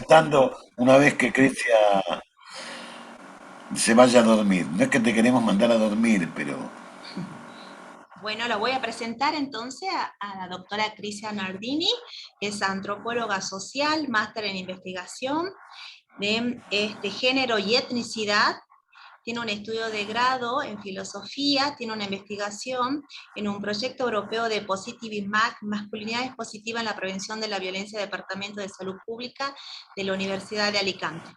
Estando una vez que Cristian se vaya a dormir. No es que te queremos mandar a dormir, pero Bueno, la voy a presentar entonces a la doctora Crisia Nardini, que es antropóloga social, máster en investigación de género y etnicidad. Tiene un estudio de grado en filosofía, tiene una investigación en un proyecto europeo de Positive masculinidades positivas en la prevención de la violencia del Departamento de Salud Pública de la Universidad de Alicante.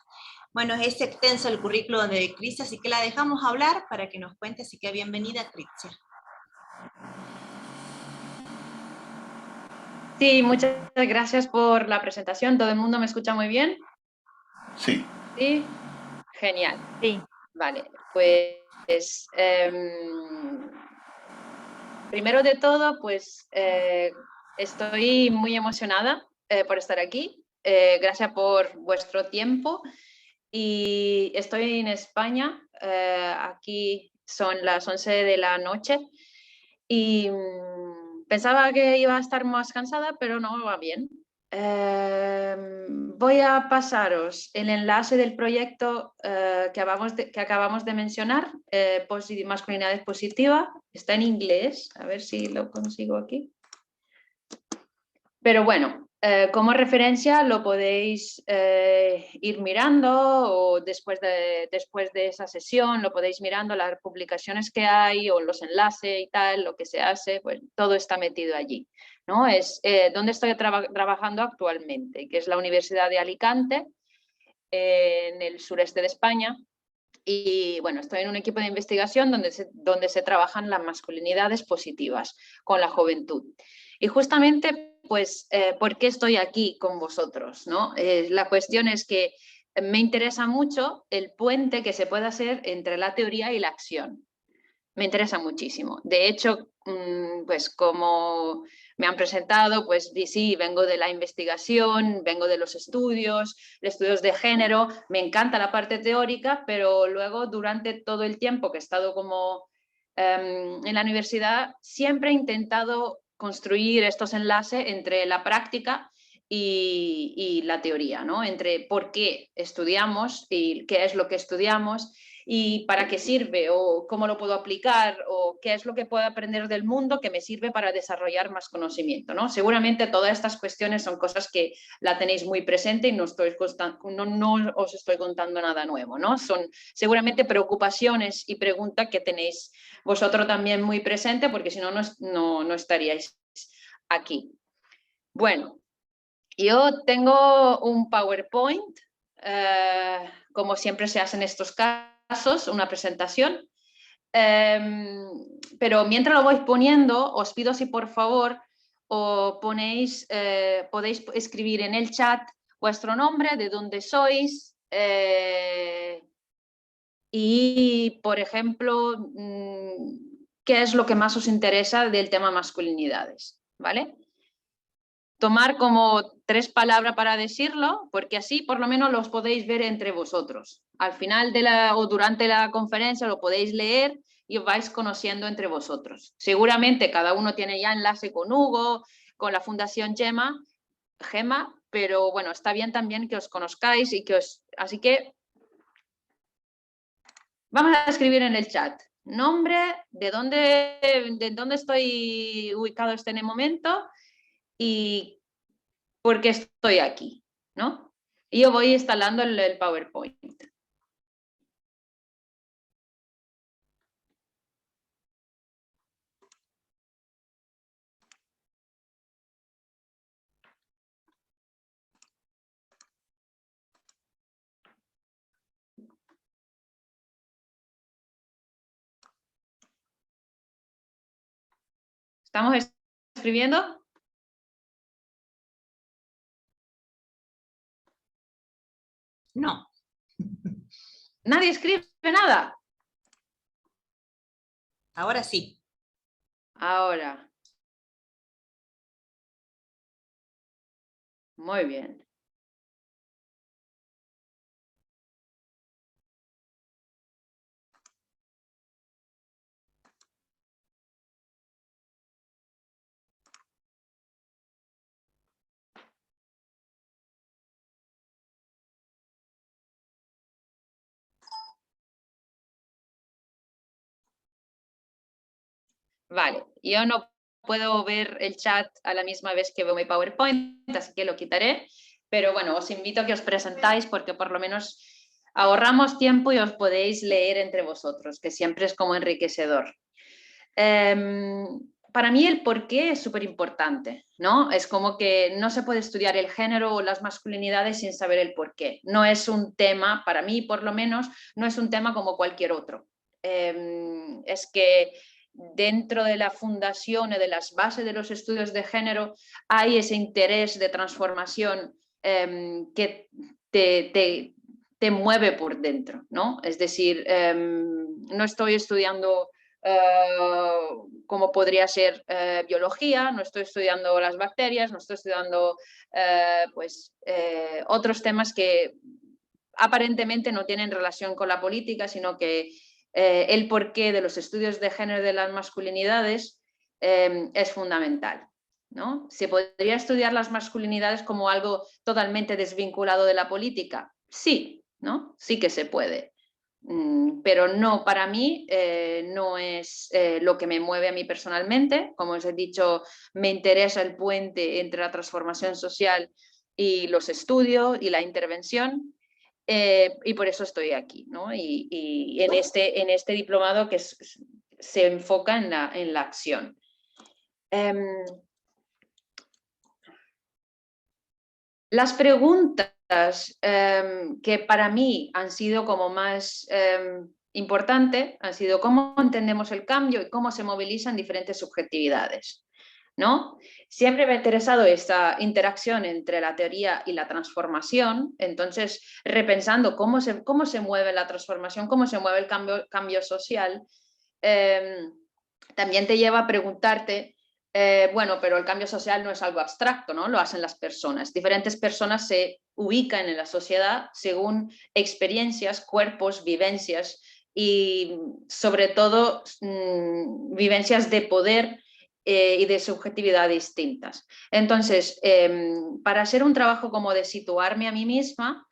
Bueno, es extenso el currículo de Crisia, así que la dejamos hablar para que nos cuente, así que bienvenida, Crisia. Sí, muchas gracias por la presentación. ¿Todo el mundo me escucha muy bien? sí. Sí, genial. Sí, Vale, pues primero de todo, pues estoy muy emocionada por estar aquí. Gracias por vuestro tiempo. Y estoy en España. Aquí son las 11 de la noche. Y pensaba que iba a estar más cansada, pero no va bien. Voy a pasaros el enlace del proyecto que acabamos de mencionar, Masculinidad Positiva. Está en inglés, a ver si lo consigo aquí. Pero bueno, como referencia lo podéis ir mirando o después de esa sesión lo podéis mirando las publicaciones que hay o los enlaces y tal, lo que se hace, pues todo está metido allí, ¿no? Es donde estoy trabajando actualmente, que es la Universidad de Alicante, en el sureste de España. Y bueno, estoy en un equipo de investigación donde se trabajan las masculinidades positivas con la juventud. Y justamente, pues, ¿por qué estoy aquí con vosotros? ¿No? La cuestión es que me interesa mucho el puente que se puede hacer entre la teoría y la acción. Me interesa muchísimo. De hecho, pues como me han presentado, pues sí, vengo de la investigación, vengo de los estudios de género, me encanta la parte teórica, pero luego durante todo el tiempo que he estado como en la universidad, siempre he intentado construir estos enlaces entre la práctica y la teoría, ¿no? Entre por qué estudiamos y qué es lo que estudiamos y para qué sirve o cómo lo puedo aplicar o qué es lo que puedo aprender del mundo que me sirve para desarrollar más conocimiento, ¿no? Seguramente todas estas cuestiones son cosas que la tenéis muy presente y no os estoy contando nada nuevo, ¿no? Son seguramente preocupaciones y preguntas que tenéis vosotros también muy presente porque si no, no estaríais aquí. Bueno, yo tengo un PowerPoint, como siempre se hace en estos casos, una presentación, pero mientras lo voy poniendo, os pido si por favor podéis escribir en el chat vuestro nombre, de dónde sois y, por ejemplo, qué es lo que más os interesa del tema masculinidades, ¿vale? Tomar como 3 palabras para decirlo, porque así por lo menos los podéis ver entre vosotros. Al final o durante la conferencia lo podéis leer y os vais conociendo entre vosotros. Seguramente cada uno tiene ya enlace con Hugo, con la Fundación Gema, pero bueno, está bien también que os conozcáis y que os... Así que vamos a escribir en el chat nombre, de dónde estoy ubicado en este momento y porque estoy aquí, ¿no? Y yo voy instalando el PowerPoint. ¿Estamos escribiendo? No. ¿Nadie escribe nada? Ahora sí. Ahora. Muy bien. Vale, yo no puedo ver el chat a la misma vez que veo mi PowerPoint, así que lo quitaré. Pero bueno, os invito a que os presentáis porque por lo menos ahorramos tiempo y os podéis leer entre vosotros, que siempre es como enriquecedor. Para mí el porqué es súper importante, ¿no? Es como que no se puede estudiar el género o las masculinidades sin saber el porqué. No es un tema, para mí por lo menos, no es un tema como cualquier otro. Es que dentro de la fundación y de las bases de los estudios de género hay ese interés de transformación que te mueve por dentro, ¿no? Es decir, no estoy estudiando como podría ser biología, no estoy estudiando las bacterias, no estoy estudiando otros temas que aparentemente no tienen relación con la política, sino que el porqué de los estudios de género de las masculinidades es fundamental, ¿no? ¿Se podría estudiar las masculinidades como algo totalmente desvinculado de la política? Sí, ¿no? Sí que se puede. Pero no, para mí no es lo que me mueve a mí personalmente. Como os he dicho, me interesa el puente entre la transformación social y los estudios y la intervención. Y por eso estoy aquí, ¿no? Y en este diplomado que se enfoca en la acción. Las preguntas que para mí han sido como más importantes han sido cómo entendemos el cambio y cómo se movilizan diferentes subjetividades, ¿no? Siempre me ha interesado esta interacción entre la teoría y la transformación, entonces repensando cómo se mueve la transformación, cómo se mueve el cambio social, también te lleva a preguntarte, bueno, pero el cambio social no es algo abstracto, ¿no? Lo hacen las personas. Diferentes personas se ubican en la sociedad según experiencias, cuerpos, vivencias y sobre todo vivencias de poder y de subjetividad distintas. Entonces, para hacer un trabajo como de situarme a mí misma,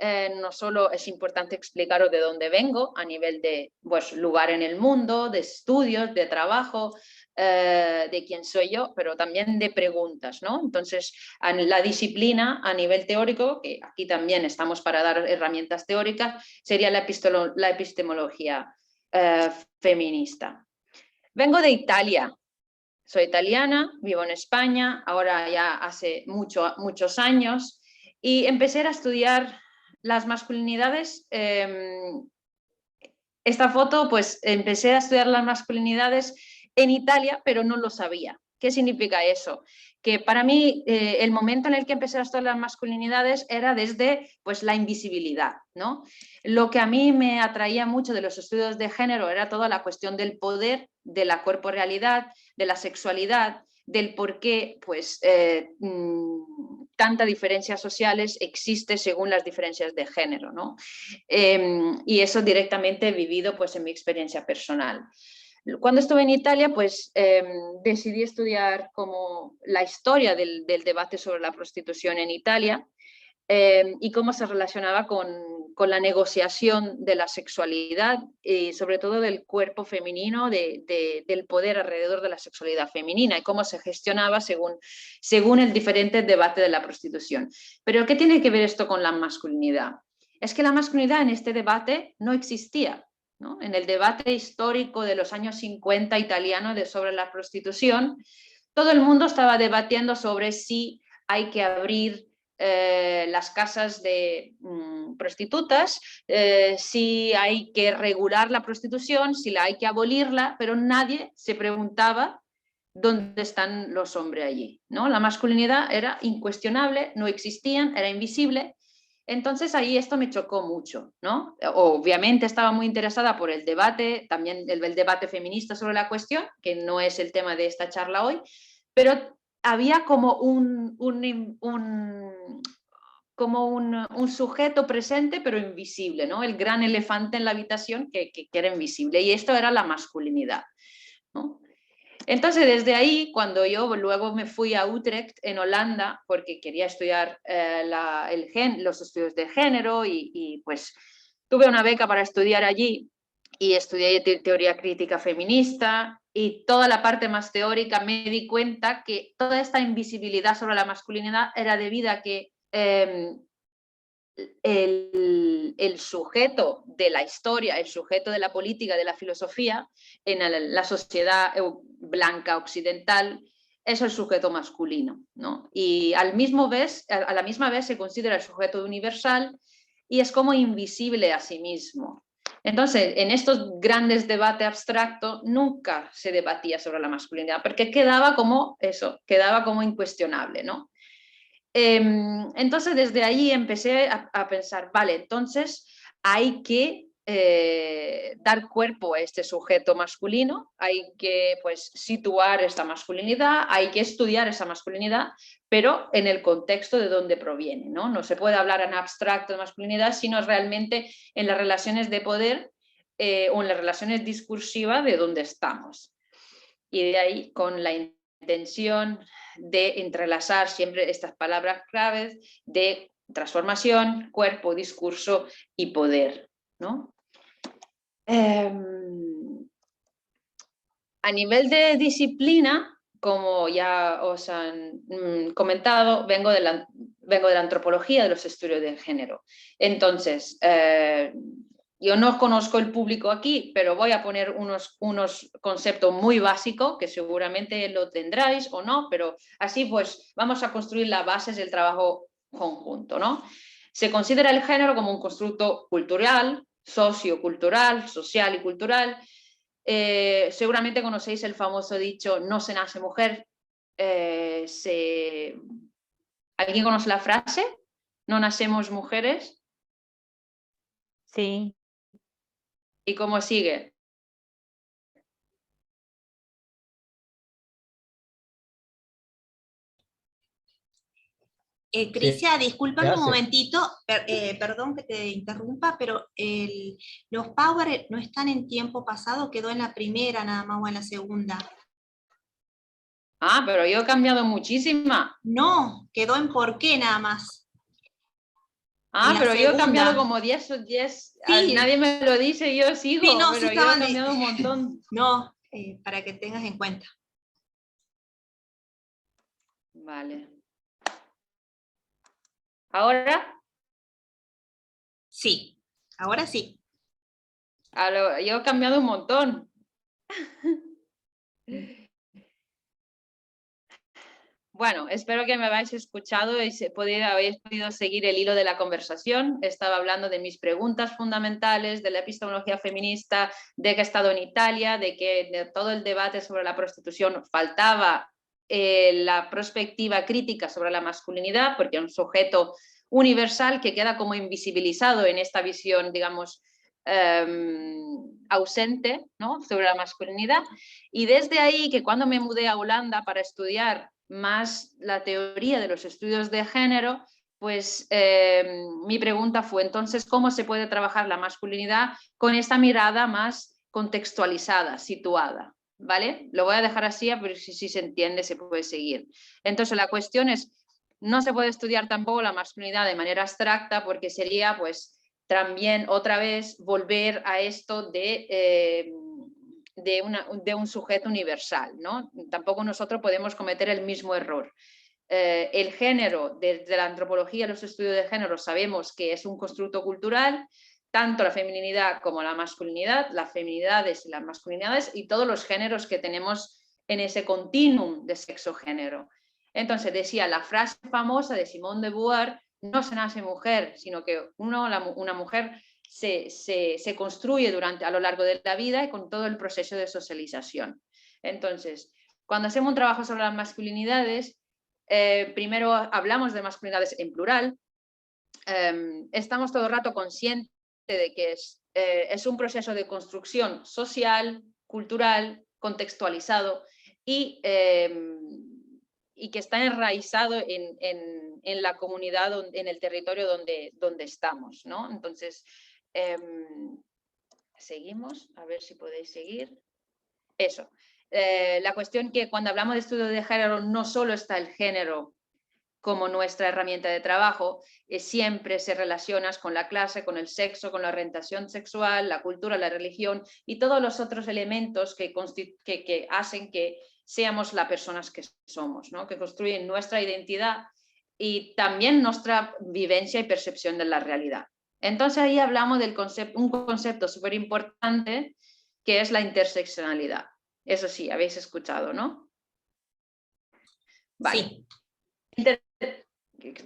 no solo es importante explicaros de dónde vengo a nivel de pues, lugar en el mundo, de estudios, de trabajo, de quién soy yo, pero también de preguntas, ¿no? Entonces, la disciplina a nivel teórico, que aquí también estamos para dar herramientas teóricas, sería la epistemología feminista. Vengo de Italia, soy italiana, vivo en España, ahora ya hace muchos años, y empecé a estudiar las masculinidades. Esta foto, pues empecé a estudiar las masculinidades en Italia, pero no lo sabía. ¿Qué significa eso? Que para mí el momento en el que empecé a estudiar las masculinidades era desde pues, la invisibilidad, ¿no? Lo que a mí me atraía mucho de los estudios de género era toda la cuestión del poder, de la corporrealidad, de la sexualidad, del por qué pues, tanta diferencias sociales existe según las diferencias de género, ¿no? Y eso directamente he vivido pues, en mi experiencia personal. Cuando estuve en Italia, pues decidí estudiar como la historia del debate sobre la prostitución en Italia y cómo se relacionaba con la negociación de la sexualidad y sobre todo del cuerpo femenino, del poder alrededor de la sexualidad femenina y cómo se gestionaba según el diferente debate de la prostitución. Pero ¿qué tiene que ver esto con la masculinidad? Es que la masculinidad en este debate no existía, ¿no? En el debate histórico de los años 50 italiano sobre la prostitución, todo el mundo estaba debatiendo sobre si hay que abrir las casas de prostitutas, si hay que regular la prostitución, si hay que abolirla, pero nadie se preguntaba dónde están los hombres allí, ¿no? La masculinidad era incuestionable, no existían, era invisible. Entonces ahí esto me chocó mucho, ¿no? Obviamente estaba muy interesada por el debate, también el debate feminista sobre la cuestión, que no es el tema de esta charla hoy, pero había como un sujeto presente pero invisible, ¿no? El gran elefante en la habitación que era invisible y esto era la masculinidad, ¿no? Entonces, desde ahí, cuando yo luego me fui a Utrecht, en Holanda, porque quería estudiar los estudios de género y pues tuve una beca para estudiar allí, y estudié teoría crítica feminista, y toda la parte más teórica me di cuenta que toda esta invisibilidad sobre la masculinidad era debida a que el sujeto de la historia, el sujeto de la política, de la filosofía, en la sociedad blanca occidental, es el sujeto masculino, ¿no? Y a la misma vez se considera el sujeto universal y es como invisible a sí mismo. Entonces, en estos grandes debates abstractos nunca se debatía sobre la masculinidad, porque quedaba como eso, quedaba como incuestionable, ¿no? Entonces, desde ahí empecé a pensar, vale, entonces hay que dar cuerpo a este sujeto masculino, hay que pues situar esta masculinidad, hay que estudiar esa masculinidad, pero en el contexto de donde proviene, ¿no? No se puede hablar en abstracto de masculinidad, sino realmente en las relaciones de poder o en las relaciones discursivas de donde estamos. Y de ahí, con la intención de entrelazar siempre estas palabras claves de transformación, cuerpo, discurso y poder, ¿no? A nivel de disciplina, como ya os han comentado, vengo de la antropología de los estudios del género. Entonces, yo no conozco el público aquí, pero voy a poner unos conceptos muy básicos que seguramente lo tendráis o no, pero así pues vamos a construir las bases del trabajo conjunto, ¿no? Se considera el género como un constructo cultural, sociocultural, social y cultural. Seguramente conocéis el famoso dicho no se nace mujer. ¿Alguien conoce la frase? ¿No nacemos mujeres? Sí. ¿Y cómo sigue? Crisia, discúlpame un hace? momentito, perdón que te interrumpa, pero los Power no están en tiempo pasado, quedó en la primera nada más o en la segunda. Ah, pero yo he cambiado muchísima. No, quedó en por qué nada más. Ah, En la pero yo he cambiado segunda. como 10 o 10. Sí, Nadie me lo dice, yo sigo, sí, no, sí pero yo he estaban. cambiado un montón. No, para que tengas en cuenta. Vale. ¿Ahora? Sí, ahora sí. Yo he cambiado un montón. Bueno, espero que me habéis escuchado y habéis podido seguir el hilo de la conversación. Estaba hablando de mis preguntas fundamentales, de la epistemología feminista, de que he estado en Italia, de que de todo el debate sobre la prostitución faltaba la perspectiva crítica sobre la masculinidad, porque es un sujeto universal que queda como invisibilizado en esta visión, digamos, ausente, ¿no?, sobre la masculinidad. Y desde ahí, que cuando me mudé a Holanda para estudiar más la teoría de los estudios de género, pues mi pregunta fue entonces, ¿cómo se puede trabajar la masculinidad con esta mirada más contextualizada, situada? ¿Vale? Lo voy a dejar así, pero si se entiende se puede seguir. Entonces la cuestión es, no se puede estudiar tampoco la masculinidad de manera abstracta porque sería pues también otra vez volver a esto de un sujeto universal, ¿no? Tampoco nosotros podemos cometer el mismo error. El género, desde la antropología, los estudios de género, sabemos que es un constructo cultural, tanto la feminidad como la masculinidad, las feminidades y las masculinidades y todos los géneros que tenemos en ese continuum de sexo-género. Entonces decía la frase famosa de Simone de Beauvoir, no se nace mujer, sino que una mujer se construye a lo largo de la vida y con todo el proceso de socialización. Entonces, cuando hacemos un trabajo sobre las masculinidades, primero hablamos de masculinidades en plural, estamos todo el rato conscientes de que es un proceso de construcción social, cultural, contextualizado y que está enraizado en la comunidad, en el territorio donde estamos, ¿no? Entonces, seguimos, a ver si podéis seguir. Eso. La cuestión que cuando hablamos de estudio de género no solo está el género como nuestra herramienta de trabajo, siempre se relaciona con la clase, con el sexo, con la orientación sexual, la cultura, la religión y todos los otros elementos que hacen que seamos las personas que somos, ¿no? Que construyen nuestra identidad y también nuestra vivencia y percepción de la realidad. Entonces ahí hablamos de un concepto súper importante que es la interseccionalidad. Eso sí, habéis escuchado, ¿no? Vale. Sí.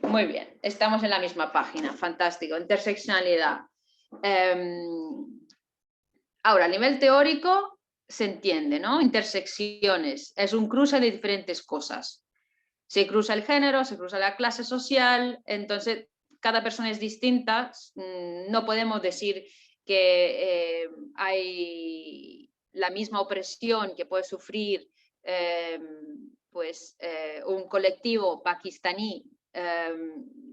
Muy bien, estamos en la misma página, fantástico. Interseccionalidad. Ahora, a nivel teórico se entiende, ¿no? Intersecciones, es un cruce de diferentes cosas. Se cruza el género, se cruza la clase social, entonces cada persona es distinta, no podemos decir que hay la misma opresión que puede sufrir un colectivo pakistaní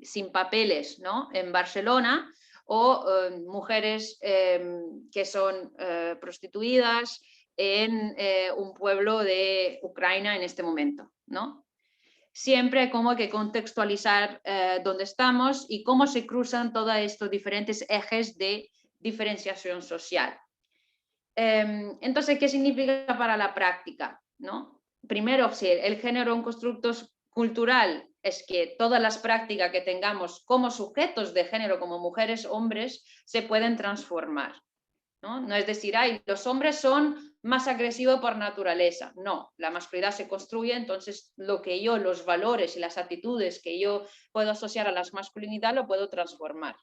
sin papeles, ¿no? En Barcelona, o mujeres que son prostituidas en un pueblo de Ucrania en este momento, ¿no? Siempre como que contextualizar dónde estamos y cómo se cruzan todos estos diferentes ejes de diferenciación social. Entonces, ¿qué significa para la práctica? ¿No? Primero, si el género es un constructo cultural, es que todas las prácticas que tengamos como sujetos de género, como mujeres, hombres, se pueden transformar. No es decir, los hombres son más agresivos por naturaleza. No, la masculinidad se construye, entonces los valores y las actitudes que yo puedo asociar a la masculinidad lo puedo transformar.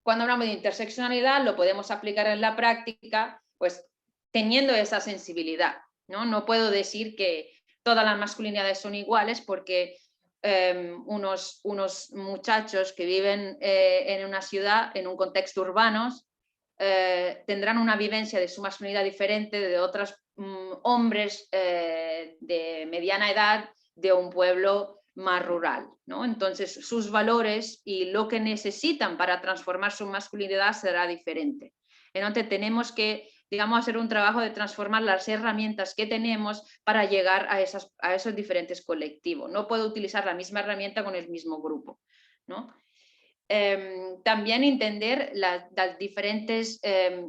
Cuando hablamos de interseccionalidad lo podemos aplicar en la práctica, pues teniendo esa sensibilidad. No puedo decir que todas las masculinidades son iguales porque unos muchachos que viven en una ciudad, en un contexto urbano, tendrán una vivencia de su masculinidad diferente de otros hombres de mediana edad de un pueblo más rural, ¿no? Entonces sus valores y lo que necesitan para transformar su masculinidad será diferente. Entonces tenemos que, digamos, hacer un trabajo de transformar las herramientas que tenemos para llegar a esos diferentes colectivos. No puedo utilizar la misma herramienta con el mismo grupo, ¿no? También entender las diferentes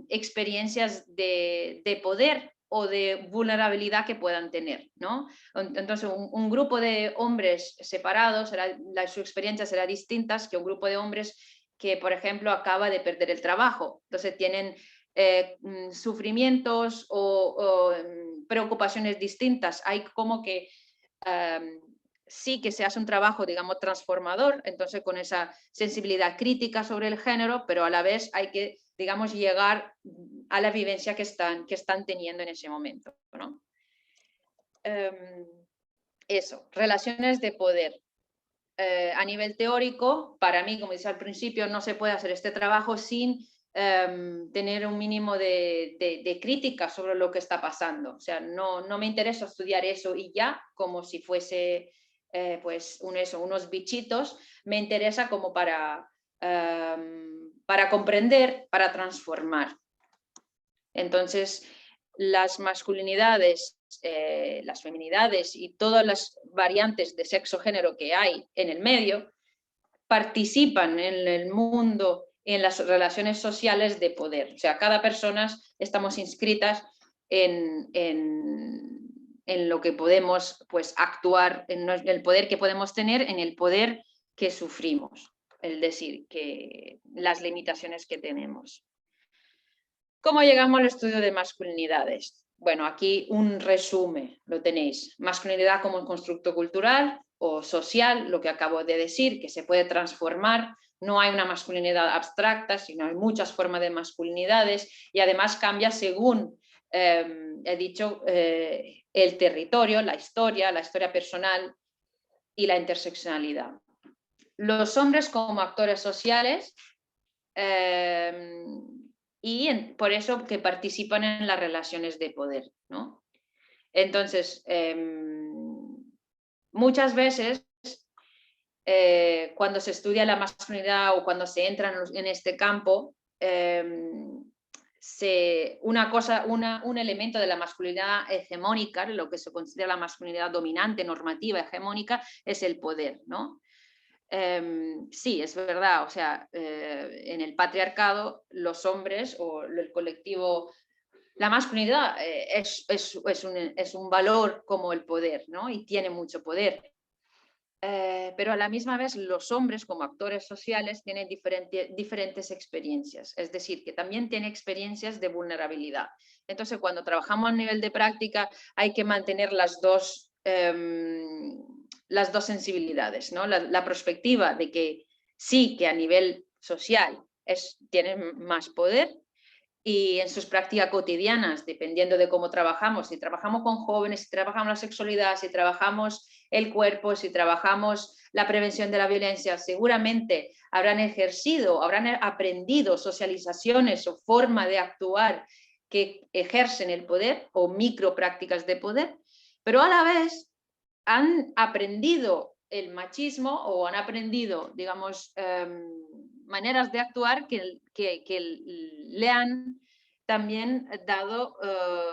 experiencias de poder o de vulnerabilidad que puedan tener, ¿no? Entonces, un grupo de hombres separados, su experiencia será distinta que un grupo de hombres que, por ejemplo, acaba de perder el trabajo. Entonces, tienen sufrimientos o preocupaciones distintas. Hay como que sí que se hace un trabajo, digamos, transformador, entonces con esa sensibilidad crítica sobre el género, pero a la vez hay que, digamos, llegar a la vivencia que están teniendo en ese momento, ¿no? Eso, relaciones de poder. A nivel teórico, para mí, como decía al principio, no se puede hacer este trabajo sin tener un mínimo de crítica sobre lo que está pasando. O sea, no me interesa estudiar eso y ya, como si fuese unos bichitos, me interesa como para comprender, para transformar. Entonces, las masculinidades, las feminidades y todas las variantes de sexo-género que hay en el medio participan en el mundo, en las relaciones sociales de poder. O sea, cada persona estamos inscritas en lo que podemos pues, actuar, en el poder que podemos tener, en el poder que sufrimos, es decir, que las limitaciones que tenemos. ¿Cómo llegamos al estudio de masculinidades? Bueno, aquí un resumen, lo tenéis. Masculinidad como un constructo cultural o social, lo que acabo de decir, que se puede transformar. No hay una masculinidad abstracta, sino hay muchas formas de masculinidades y además cambia según, he dicho, el territorio, la historia personal y la interseccionalidad. Los hombres como actores sociales y por eso que participan en las relaciones de poder, ¿no? Entonces, muchas veces cuando se estudia la masculinidad o cuando se entra en este campo, un elemento de la masculinidad hegemónica, lo que se considera la masculinidad dominante, normativa, hegemónica, es el poder, ¿no? Sí, es verdad, o sea, en el patriarcado los hombres o el colectivo, la masculinidad es un valor como el poder, ¿no? Y tiene mucho poder. Pero a la misma vez los hombres como actores sociales tienen diferentes experiencias, es decir, que también tienen experiencias de vulnerabilidad. Entonces, cuando trabajamos a nivel de práctica hay que mantener las dos sensibilidades, ¿no? La perspectiva de que sí que a nivel social tienen más poder, y en sus prácticas cotidianas, dependiendo de cómo trabajamos, si trabajamos con jóvenes, si trabajamos la sexualidad, si trabajamos el cuerpo, si trabajamos la prevención de la violencia, seguramente habrán aprendido socializaciones o forma de actuar que ejercen el poder o microprácticas de poder, pero a la vez han aprendido el machismo o han aprendido, digamos, maneras de actuar que le han también dado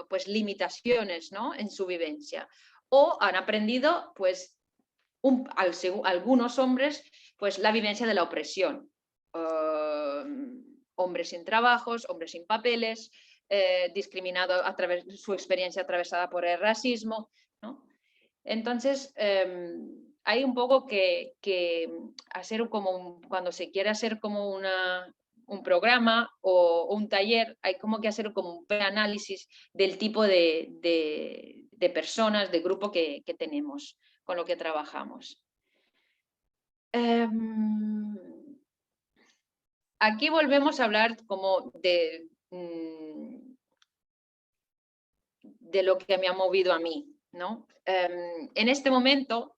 pues limitaciones, ¿no? En su vivencia. O han aprendido, pues, algunos hombres, pues la vivencia de la opresión. Hombres sin trabajos, hombres sin papeles, discriminado a través de su experiencia atravesada por el racismo, ¿no? Entonces, hay un poco que hacer como cuando se quiere hacer como un programa o un taller, hay como que hacer como un preanálisis del tipo de personas, de grupo que tenemos, con lo que trabajamos. Aquí volvemos a hablar como de lo que me ha movido a mí, ¿no? En este momento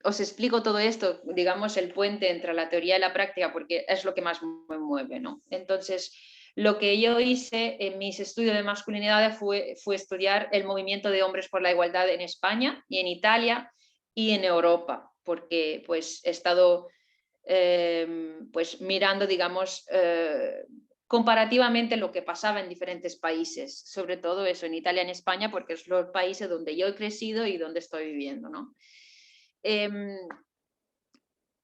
os explico todo esto, digamos, el puente entre la teoría y la práctica, porque es lo que más me mueve, ¿no? Entonces, lo que yo hice en mis estudios de masculinidad fue estudiar el movimiento de hombres por la igualdad en España y en Italia y en Europa, porque pues he estado pues mirando, digamos, comparativamente lo que pasaba en diferentes países, sobre todo eso en Italia y en España, porque es los países donde yo he crecido y donde estoy viviendo, ¿no?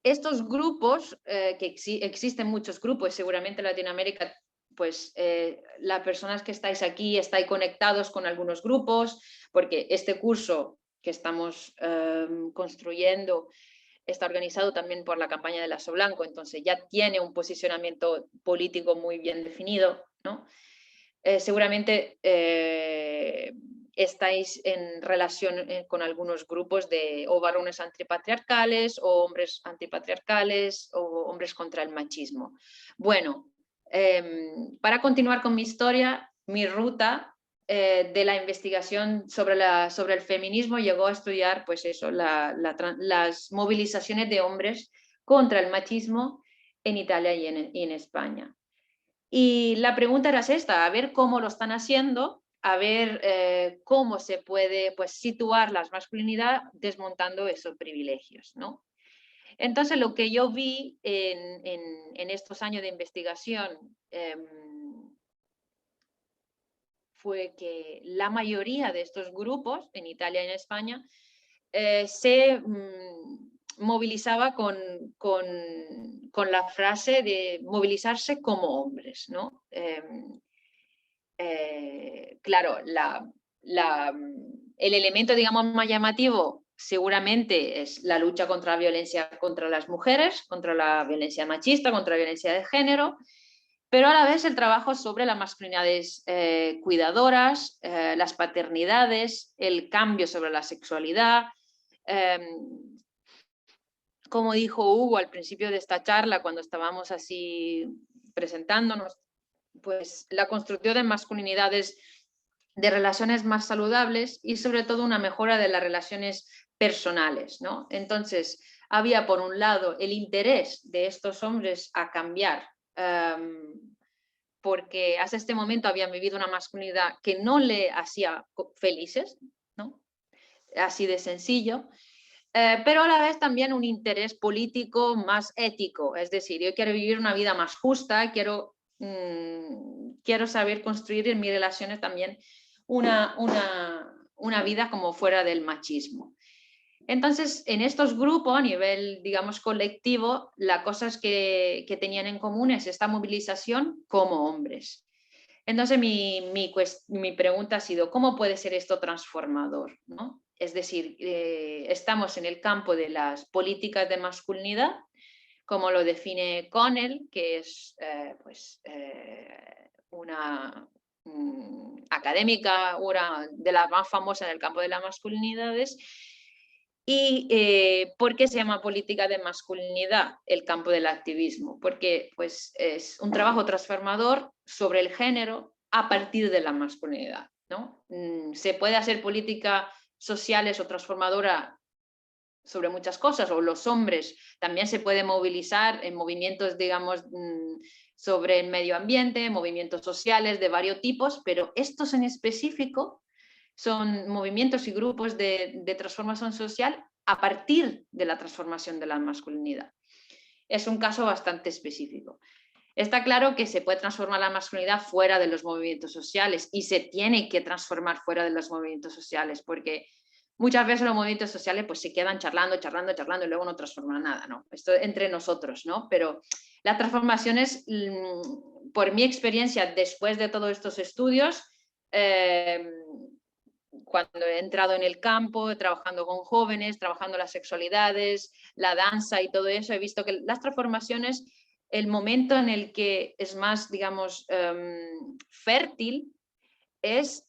Estos grupos, que existen muchos grupos, seguramente en Latinoamérica, pues las personas que estáis aquí estáis conectados con algunos grupos, porque este curso que estamos construyendo está organizado también por la campaña de Lazo Blanco, entonces ya tiene un posicionamiento político muy bien definido, ¿no? Seguramente estáis en relación con algunos grupos de o varones antipatriarcales o hombres antipatriarcales o hombres contra el machismo. Bueno, para continuar con mi historia, mi ruta de la investigación sobre el feminismo llegó a estudiar pues eso, las movilizaciones de hombres contra el machismo en Italia y en España. Y la pregunta era esta, a ver cómo lo están haciendo, a ver cómo se puede pues, situar la masculinidad desmontando esos privilegios, ¿no? Entonces, lo que yo vi en estos años de investigación fue que la mayoría de estos grupos, en Italia y en España, se movilizaba con la frase de movilizarse como hombres, ¿no? Claro, el elemento, digamos, más llamativo seguramente es la lucha contra la violencia contra las mujeres, contra la violencia machista, contra la violencia de género, pero a la vez el trabajo sobre las masculinidades cuidadoras, las paternidades, el cambio sobre la sexualidad. Como dijo Hugo al principio de esta charla, cuando estábamos así presentándonos, pues la construcción de masculinidades, de relaciones más saludables y sobre todo una mejora de las relaciones personales, ¿no? Entonces, había por un lado el interés de estos hombres a cambiar, porque hasta este momento habían vivido una masculinidad que no le hacía felices, ¿no? Así de sencillo. Pero a la vez también un interés político más ético, es decir, yo quiero vivir una vida más justa, quiero quiero saber construir en mis relaciones también una vida como fuera del machismo. Entonces, en estos grupos, a nivel, digamos, colectivo, las cosas que tenían en común es esta movilización como hombres. Entonces, mi pregunta ha sido, ¿cómo puede ser esto transformador, ¿no? Es decir, estamos en el campo de las políticas de masculinidad, como lo define Connell, que es una académica, una de las más famosas en el campo de las masculinidades. ¿Y por qué se llama política de masculinidad el campo del activismo? Porque pues, es un trabajo transformador sobre el género a partir de la masculinidad, ¿no? Se puede hacer política sociales o transformadora sobre muchas cosas, o los hombres también se pueden movilizar en movimientos, digamos, sobre el medio ambiente, movimientos sociales de varios tipos, pero estos en específico son movimientos y grupos de transformación social a partir de la transformación de la masculinidad. Es un caso bastante específico. Está claro que se puede transformar la masculinidad fuera de los movimientos sociales y se tiene que transformar fuera de los movimientos sociales, porque muchas veces los movimientos sociales pues, se quedan charlando y luego no transforman nada, ¿no? Esto entre nosotros, ¿no? Pero las transformaciones, por mi experiencia después de todos estos estudios, cuando he entrado en el campo, trabajando con jóvenes, trabajando las sexualidades, la danza y todo eso, he visto que las transformaciones, el momento en el que es más, digamos, fértil, es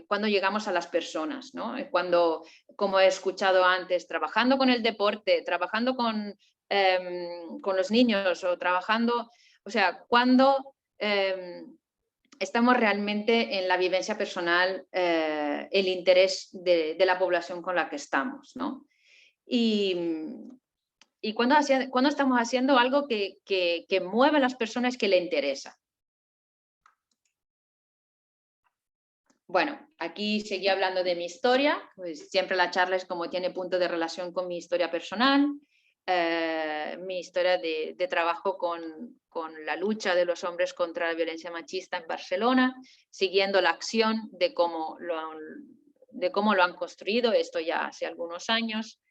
cuando llegamos a las personas, ¿no? Cuando, como he escuchado antes, trabajando con el deporte, trabajando con los niños o trabajando, o sea, cuando estamos realmente en la vivencia personal, el interés de la población con la que estamos, ¿no? Y cuando estamos haciendo algo que mueve a las personas que le interesa. Bueno, aquí seguí hablando de mi historia, pues siempre la charla es como tiene punto de relación con mi historia personal, mi historia de trabajo con la lucha de los hombres contra la violencia machista en Barcelona, siguiendo la acción de cómo lo han construido, esto ya hace algunos años.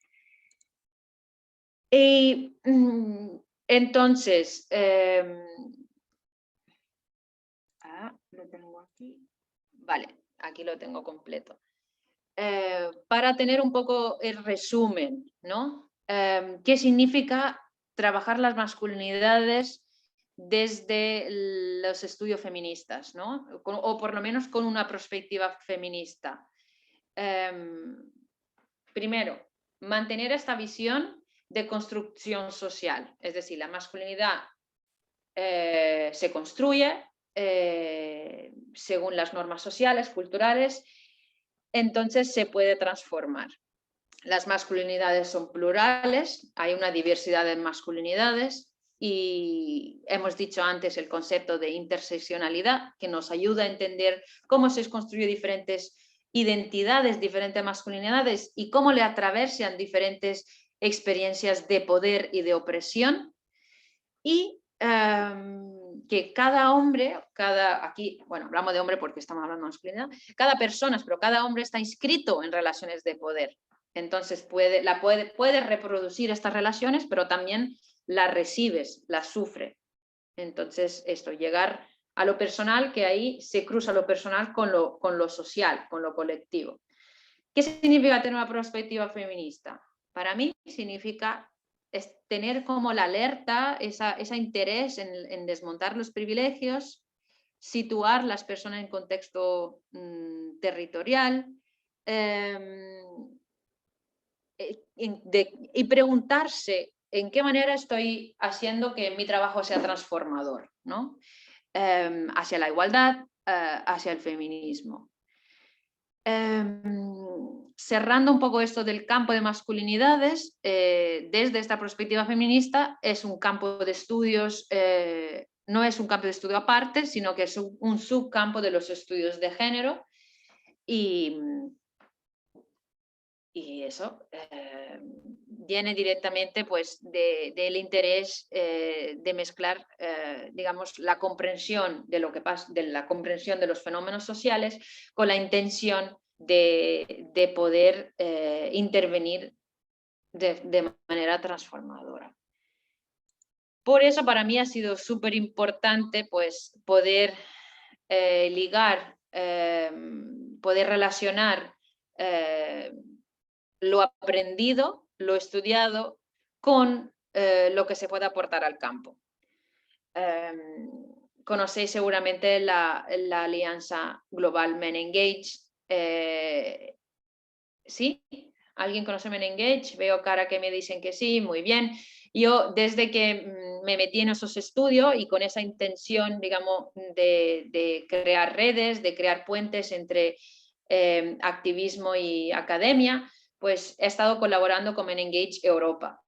Y entonces, lo tengo aquí, vale. Aquí lo tengo completo. Para tener un poco el resumen, ¿no? ¿Qué significa trabajar las masculinidades desde los estudios feministas, ¿no? O por lo menos con una perspectiva feminista? Primero, mantener esta visión de construcción social, es decir, la masculinidad se construye según las normas sociales, culturales, entonces se puede transformar. Las masculinidades son plurales, hay una diversidad de masculinidades y hemos dicho antes el concepto de interseccionalidad que nos ayuda a entender cómo se construyen diferentes identidades, diferentes masculinidades y cómo le atravesan diferentes experiencias de poder y de opresión. Y que cada hombre, aquí, bueno, hablamos de hombre porque estamos hablando de masculinidad, cada persona, pero cada hombre está inscrito en relaciones de poder. Entonces puede reproducir estas relaciones, pero también las recibes, las sufre. Entonces esto, llegar a lo personal, que ahí se cruza lo personal con lo social, con lo colectivo. ¿Qué significa tener una perspectiva feminista? Para mí significa tener como la alerta, ese interés en desmontar los privilegios, situar las personas en contexto territorial y preguntarse en qué manera estoy haciendo que mi trabajo sea transformador, ¿no? Hacia la igualdad, hacia el feminismo. Cerrando un poco esto del campo de masculinidades, desde esta perspectiva feminista es un campo de estudios, no es un campo de estudio aparte, sino que es un subcampo de los estudios de género y eso, viene directamente pues, del interés de mezclar, digamos, la comprensión de lo que pasa, de la comprensión de los fenómenos sociales con la intención de poder intervenir de manera transformadora. Por eso para mí ha sido súper importante pues, poder ligar, poder relacionar lo aprendido, lo estudiado, con lo que se puede aportar al campo. Conocéis seguramente la alianza global Men Engage. ¿Sí? ¿Alguien conoce Men Engage? Veo cara que me dicen que sí, muy bien. Yo desde que me metí en esos estudios y con esa intención, digamos, de crear redes, de crear puentes entre activismo y academia, pues he estado colaborando con Men Engage Europa.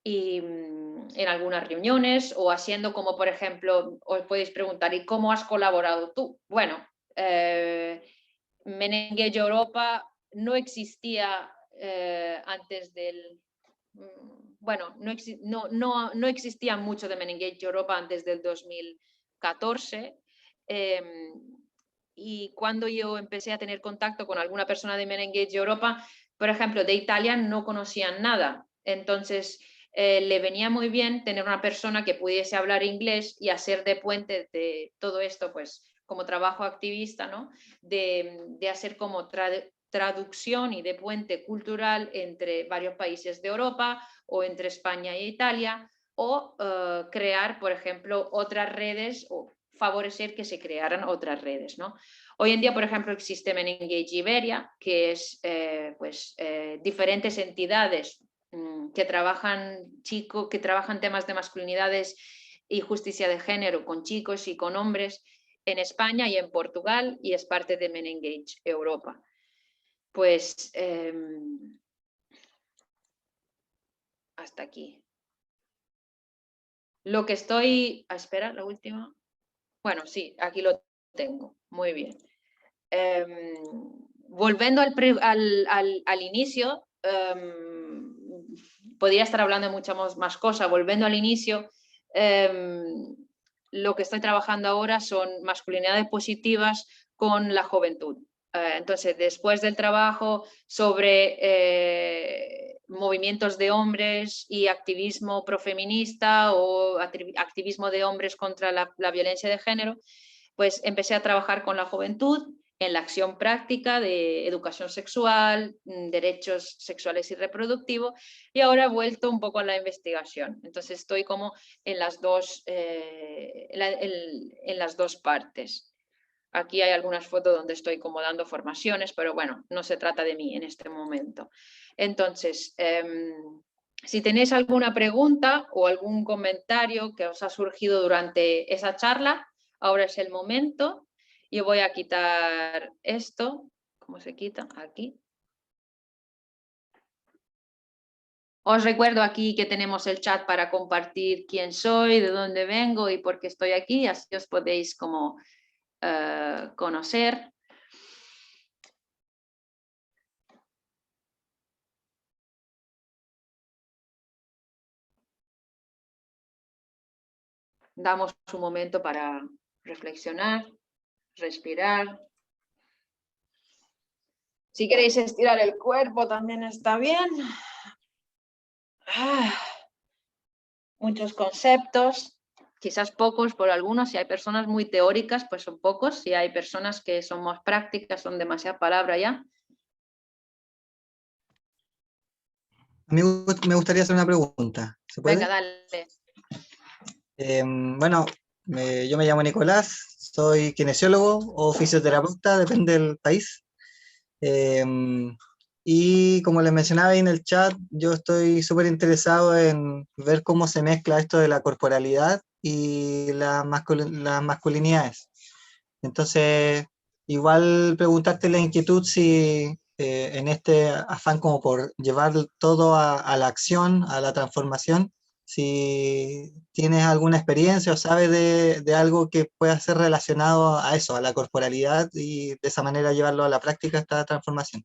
Y en algunas reuniones o haciendo como, por ejemplo, os podéis preguntar, ¿y cómo has colaborado tú? Bueno, Men Engage Europa no existía antes del... Bueno, no existía mucho de Men Engage Europa antes del 2014. Y cuando yo empecé a tener contacto con alguna persona de Men Engage Europa, por ejemplo, de Italia no conocían nada. Entonces, le venía muy bien tener una persona que pudiese hablar inglés y hacer de puente de todo esto, pues como trabajo activista, ¿no? De hacer como traducción y de puente cultural entre varios países de Europa o entre España e Italia, o crear, por ejemplo, otras redes o favorecer que se crearan otras redes, ¿no? Hoy en día, por ejemplo, existe Men Engage Iberia, que es diferentes entidades que trabajan temas de masculinidades y justicia de género con chicos y con hombres en España y en Portugal, y es parte de Men Engage Europa. Pues hasta aquí. Lo que estoy... espera, la última. Bueno, sí, aquí lo tengo. Muy bien. Volviendo al inicio, podría estar hablando de muchas más cosas. Volviendo al inicio, lo que estoy trabajando ahora son masculinidades positivas con la juventud. Entonces, después del trabajo sobre movimientos de hombres y activismo profeminista o activismo de hombres contra la violencia de género, pues empecé a trabajar con la juventud en la acción práctica de educación sexual, derechos sexuales y reproductivos, y ahora he vuelto un poco a la investigación. Entonces estoy como en las dos partes. Aquí hay algunas fotos donde estoy como dando formaciones, pero bueno, no se trata de mí en este momento. Entonces, si tenéis alguna pregunta o algún comentario que os ha surgido durante esa charla, ahora es el momento. Yo voy a quitar esto. ¿Cómo se quita? Aquí. Os recuerdo aquí que tenemos el chat para compartir quién soy, de dónde vengo y por qué estoy aquí. Así os podéis como conocer. Damos un momento para reflexionar, respirar. Si queréis estirar el cuerpo también está bien. Muchos conceptos, quizás pocos por algunos. Si hay personas muy teóricas, pues son pocos. Si hay personas que son más prácticas, son demasiada palabra ya. A mí me gustaría hacer una pregunta. ¿Se puede? Venga, dale. Bueno, yo me llamo Nicolás, soy kinesiólogo o fisioterapeuta, depende del país. Y como les mencionaba ahí en el chat, yo estoy súper interesado en ver cómo se mezcla esto de la corporalidad y las masculinidades. Entonces, igual preguntarte la inquietud si en este afán como por llevar todo a la acción, a la transformación, si tienes alguna experiencia o sabes de algo que pueda ser relacionado a eso, a la corporalidad, y de esa manera llevarlo a la práctica, esta transformación.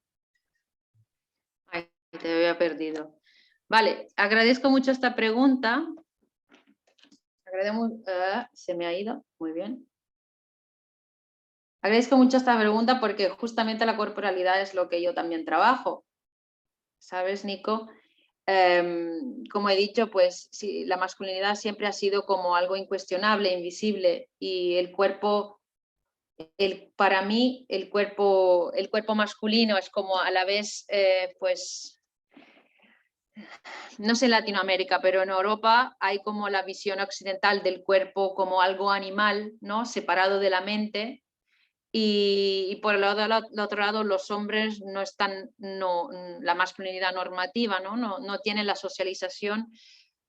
Ay, te había perdido. Vale, agradezco mucho esta pregunta. Se me ha ido, muy bien. Agradezco mucho esta pregunta porque justamente la corporalidad es lo que yo también trabajo. ¿Sabes, Nico? Como he dicho, pues sí, la masculinidad siempre ha sido como algo incuestionable, invisible, y el cuerpo, para mí, el cuerpo masculino es como a la vez, pues, no sé en Latinoamérica, pero en Europa hay como la visión occidental del cuerpo como algo animal, ¿no? Separado de la mente. Y por el otro lado, los hombres no están, la masculinidad normativa, no tienen la socialización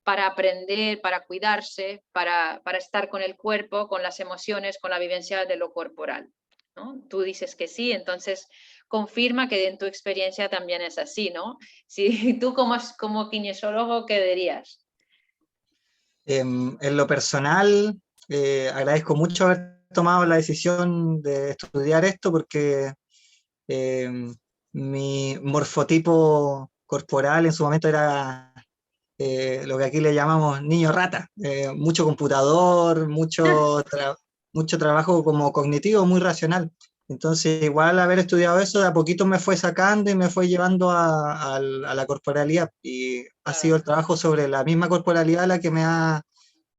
para aprender, para cuidarse, para estar con el cuerpo, con las emociones, con la vivencia de lo corporal, ¿no? Tú dices que sí, entonces confirma que en tu experiencia también es así, ¿no? Si tú como kinesiólogo, ¿qué dirías? En lo personal, agradezco mucho haber tomado la decisión de estudiar esto porque mi morfotipo corporal en su momento era lo que aquí le llamamos niño rata. Mucho computador, mucho trabajo como cognitivo, muy racional. Entonces, igual haber estudiado eso, de a poquito me fue sacando y me fue llevando a la corporalidad. Y ha sido el trabajo sobre la misma corporalidad la que me ha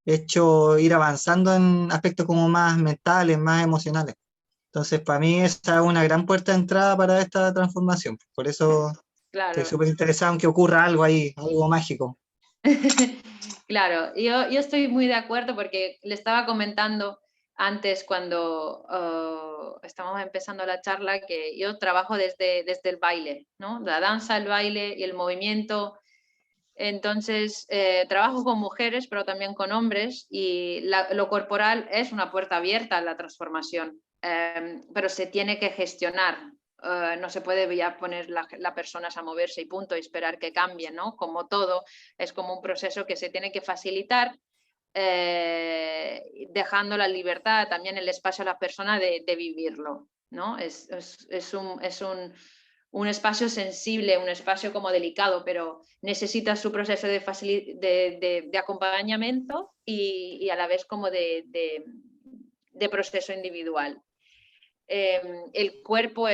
hecho ir avanzando en aspectos como más mentales, más emocionales. Entonces, para mí esa es una gran puerta de entrada para esta transformación. Por eso estoy Claro. súper interesado en que ocurra algo ahí, algo mágico. Claro, yo estoy muy de acuerdo porque le estaba comentando antes cuando estábamos empezando la charla que yo trabajo desde el baile, ¿no? La danza, el baile y el movimiento. Entonces, trabajo con mujeres, pero también con hombres y lo corporal es una puerta abierta a la transformación, pero se tiene que gestionar. No se puede ya poner la personas a moverse y punto y esperar que cambie, ¿no? Como todo, es como un proceso que se tiene que facilitar, dejando la libertad, también el espacio a la persona de vivirlo, ¿no? Es un espacio sensible, un espacio como delicado, pero necesita su proceso de acompañamiento y a la vez como de proceso individual. El cuerpo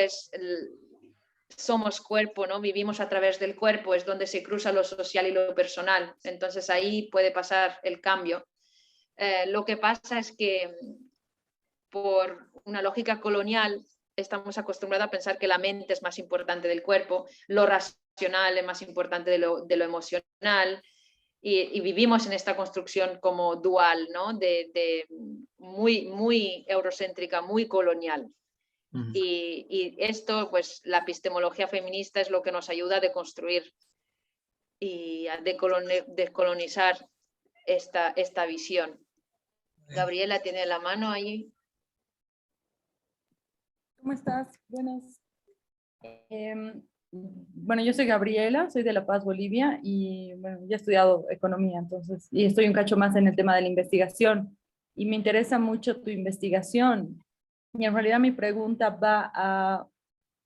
somos cuerpo, ¿no? Vivimos a través del cuerpo, es donde se cruza lo social y lo personal, entonces ahí puede pasar el cambio. Lo que pasa es que por una lógica colonial estamos acostumbrados a pensar que la mente es más importante del cuerpo, lo racional es más importante de lo emocional, y vivimos en esta construcción como dual, ¿no? Muy eurocéntrica, muy colonial. Y esto, pues la epistemología feminista es lo que nos ayuda a deconstruir y a decolonizar esta visión. Gabriela tiene la mano ahí. ¿Cómo estás? Buenas. Bueno, yo soy Gabriela, soy de La Paz, Bolivia, y bueno, ya he estudiado economía, entonces, y estoy un cacho más en el tema de la investigación, y me interesa mucho tu investigación. Y en realidad mi pregunta va a,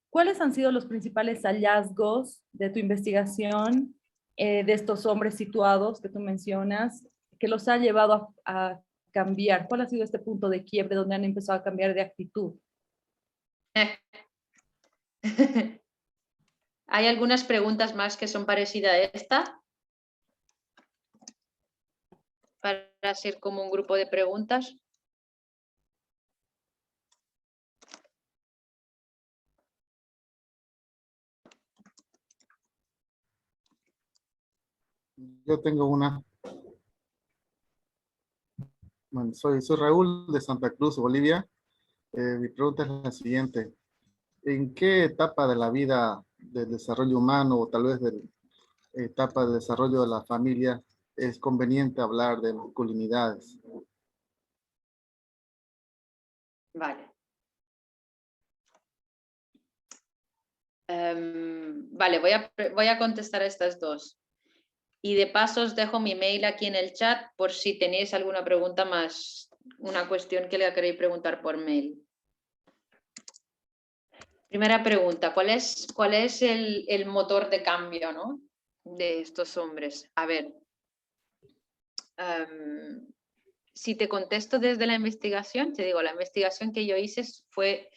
¿cuáles han sido los principales hallazgos de tu investigación de estos hombres situados que tú mencionas, que los ha llevado a cambiar? ¿Cuál ha sido este punto de quiebre donde han empezado a cambiar de actitud? ¿Hay algunas preguntas más que son parecidas a esta? Para ser como un grupo de preguntas. Yo tengo una. Bueno, soy Raúl de Santa Cruz, Bolivia. Mi pregunta es la siguiente. ¿En qué etapa de la vida del desarrollo humano o tal vez de la etapa de desarrollo de la familia es conveniente hablar de masculinidades? Vale. Vale, voy a contestar a estas dos. Y de paso os dejo mi mail aquí en el chat por si tenéis alguna pregunta más, una cuestión que le queréis preguntar por mail. Primera pregunta, ¿cuál es el motor de cambio, ¿no? de estos hombres. A ver, si te contesto desde la investigación, te digo, la investigación que yo hice fue,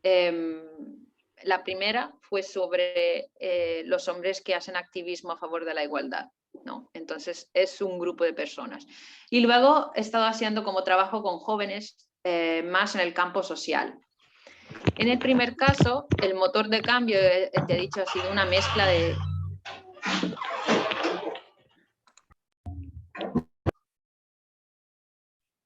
la primera fue sobre los hombres que hacen activismo a favor de la igualdad, ¿no? Entonces es un grupo de personas. Y luego he estado haciendo como trabajo con jóvenes más en el campo social. En el primer caso, el motor de cambio, te he dicho, ha sido una mezcla de...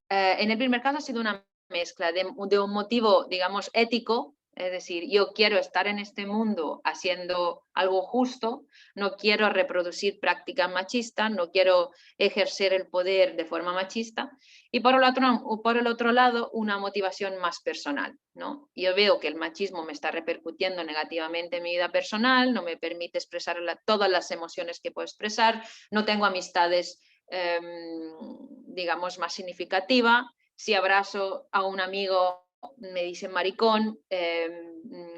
en el primer caso ha sido una mezcla de un motivo, digamos, ético, es decir, yo quiero estar en este mundo haciendo algo justo, no quiero reproducir prácticas machistas, no quiero ejercer el poder de forma machista, y por el otro lado, una motivación más personal, ¿no? Yo veo que el machismo me está repercutiendo negativamente en mi vida personal, no me permite expresar todas las emociones que puedo expresar, no tengo amistades digamos, más significativa. Si abrazo a un amigo, me dicen maricón,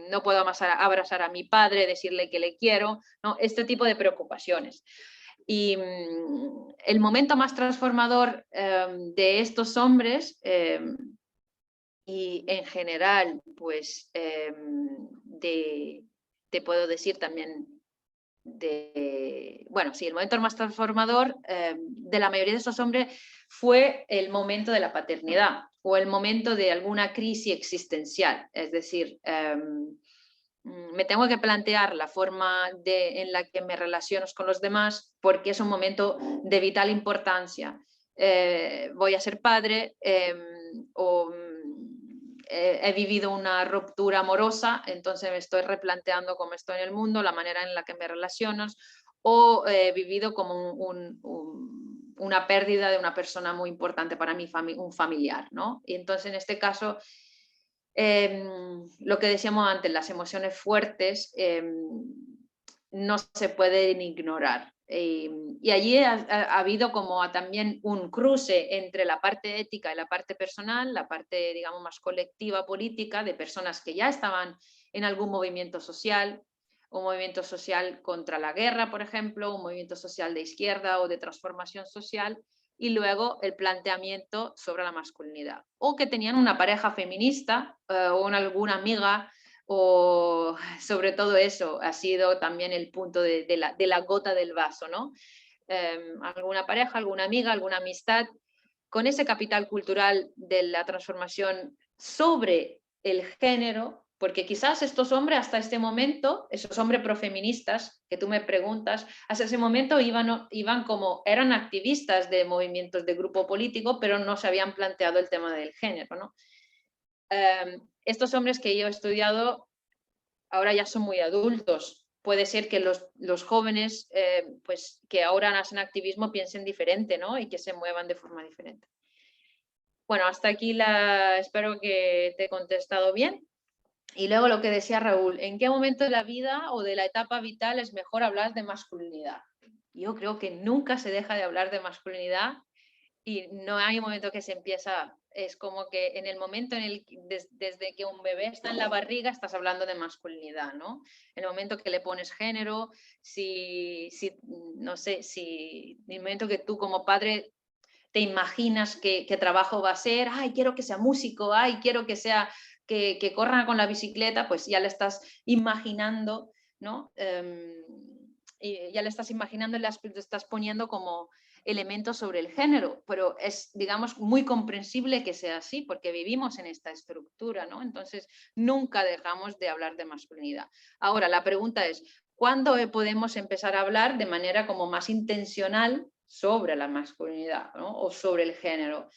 no puedo abrazar a mi padre, decirle que le quiero, ¿no? Este tipo de preocupaciones. Y el momento más transformador de estos hombres, y en general, pues, te puedo decir también bueno, sí, el momento más transformador de la mayoría de estos hombres fue el momento de la paternidad o el momento de alguna crisis existencial. Es decir, me tengo que plantear la forma en la que me relaciono con los demás porque es un momento de vital importancia. Voy a ser padre o he vivido una ruptura amorosa, entonces me estoy replanteando cómo estoy en el mundo, la manera en la que me relaciono, o he vivido como una pérdida de una persona muy importante para mí, un familiar, ¿no? Y entonces en este caso, lo que decíamos antes, las emociones fuertes no se pueden ignorar. Y allí ha habido como también un cruce entre la parte ética y la parte personal, la parte, digamos, más colectiva, política, de personas que ya estaban en algún movimiento social, un movimiento social contra la guerra, por ejemplo, un movimiento social de izquierda o de transformación social, y luego el planteamiento sobre la masculinidad. O que tenían una pareja feminista o alguna amiga, o sobre todo eso ha sido también el punto de la gota del vaso, ¿no? Alguna pareja, alguna amiga, alguna amistad, con ese capital cultural de la transformación sobre el género, porque quizás estos hombres hasta este momento, esos hombres profeministas que tú me preguntas, hasta ese momento iban como, eran activistas de movimientos de grupo político, pero no se habían planteado el tema del género, ¿no? Estos hombres que yo he estudiado ahora ya son muy adultos. Puede ser que los jóvenes pues, que ahora hacen activismo piensen diferente, ¿no? Y que se muevan de forma diferente. Bueno, hasta aquí espero que te he contestado bien. Y luego lo que decía Raúl, ¿en qué momento de la vida o de la etapa vital es mejor hablar de masculinidad? Yo creo que nunca se deja de hablar de masculinidad y no hay un momento que se empieza, es como que en el momento desde que un bebé está en la barriga estás hablando de masculinidad, ¿no? En el momento que le pones género, no sé, en el momento que tú como padre te imaginas qué trabajo va a ser, ay, quiero que sea músico, ay, quiero que sea, que corra con la bicicleta, pues ya le estás imaginando, ¿no? Y ya le estás imaginando y le estás poniendo como elementos sobre el género, pero es, digamos, muy comprensible que sea así, porque vivimos en esta estructura, ¿no? Entonces, nunca dejamos de hablar de masculinidad. Ahora, la pregunta es, ¿cuándo podemos empezar a hablar de manera como más intencional sobre la masculinidad, ¿no? O sobre el género?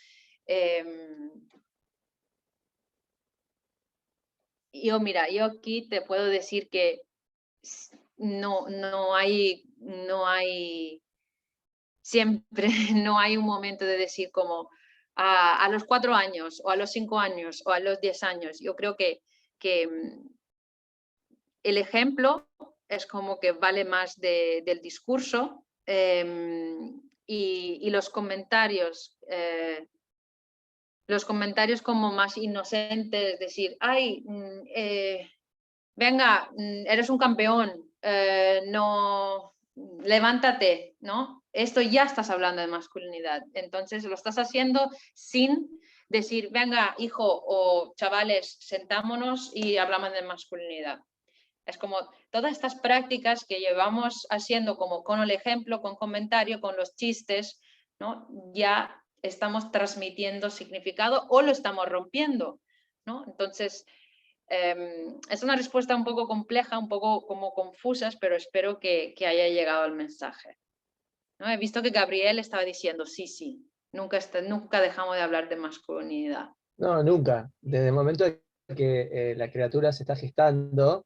Mira, yo aquí te puedo decir que no hay siempre, no hay un momento de decir como a los 4 años o a los 5 años o a los 10 años. Yo creo que el ejemplo es como que vale más del discurso y los comentarios como más inocentes, decir, ay, venga, eres un campeón, no, levántate, ¿no? Esto ya estás hablando de masculinidad. Entonces lo estás haciendo sin decir, venga, hijo o chavales, sentámonos y hablamos de masculinidad. Es como todas estas prácticas que llevamos haciendo como con el ejemplo, con comentario, con los chistes, ¿no? Ya estamos transmitiendo significado o lo estamos rompiendo, ¿no? Entonces, es una respuesta un poco compleja, un poco como confusas, pero espero que haya llegado el mensaje, ¿no? He visto que Gabriel estaba diciendo, sí, nunca dejamos de hablar de masculinidad. No, nunca. Desde el momento que la criatura se está gestando,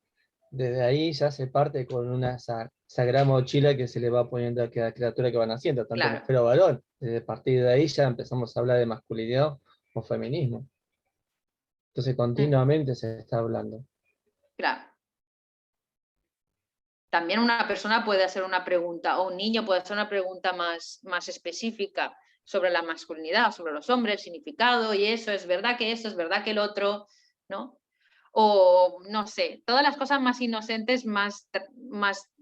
desde ahí ya se parte con una sagrada mochila que se le va poniendo a cada criatura que van haciendo, tanto Claro. mujer o varón. Desde partir de ahí ya empezamos a hablar de masculinidad o feminismo. Entonces continuamente se está hablando. Claro. También una persona puede hacer una pregunta, o un niño puede hacer una pregunta más específica sobre la masculinidad, sobre los hombres, el significado, y eso, es verdad que eso, es verdad que el otro, ¿no? O, no sé, todas las cosas más inocentes, más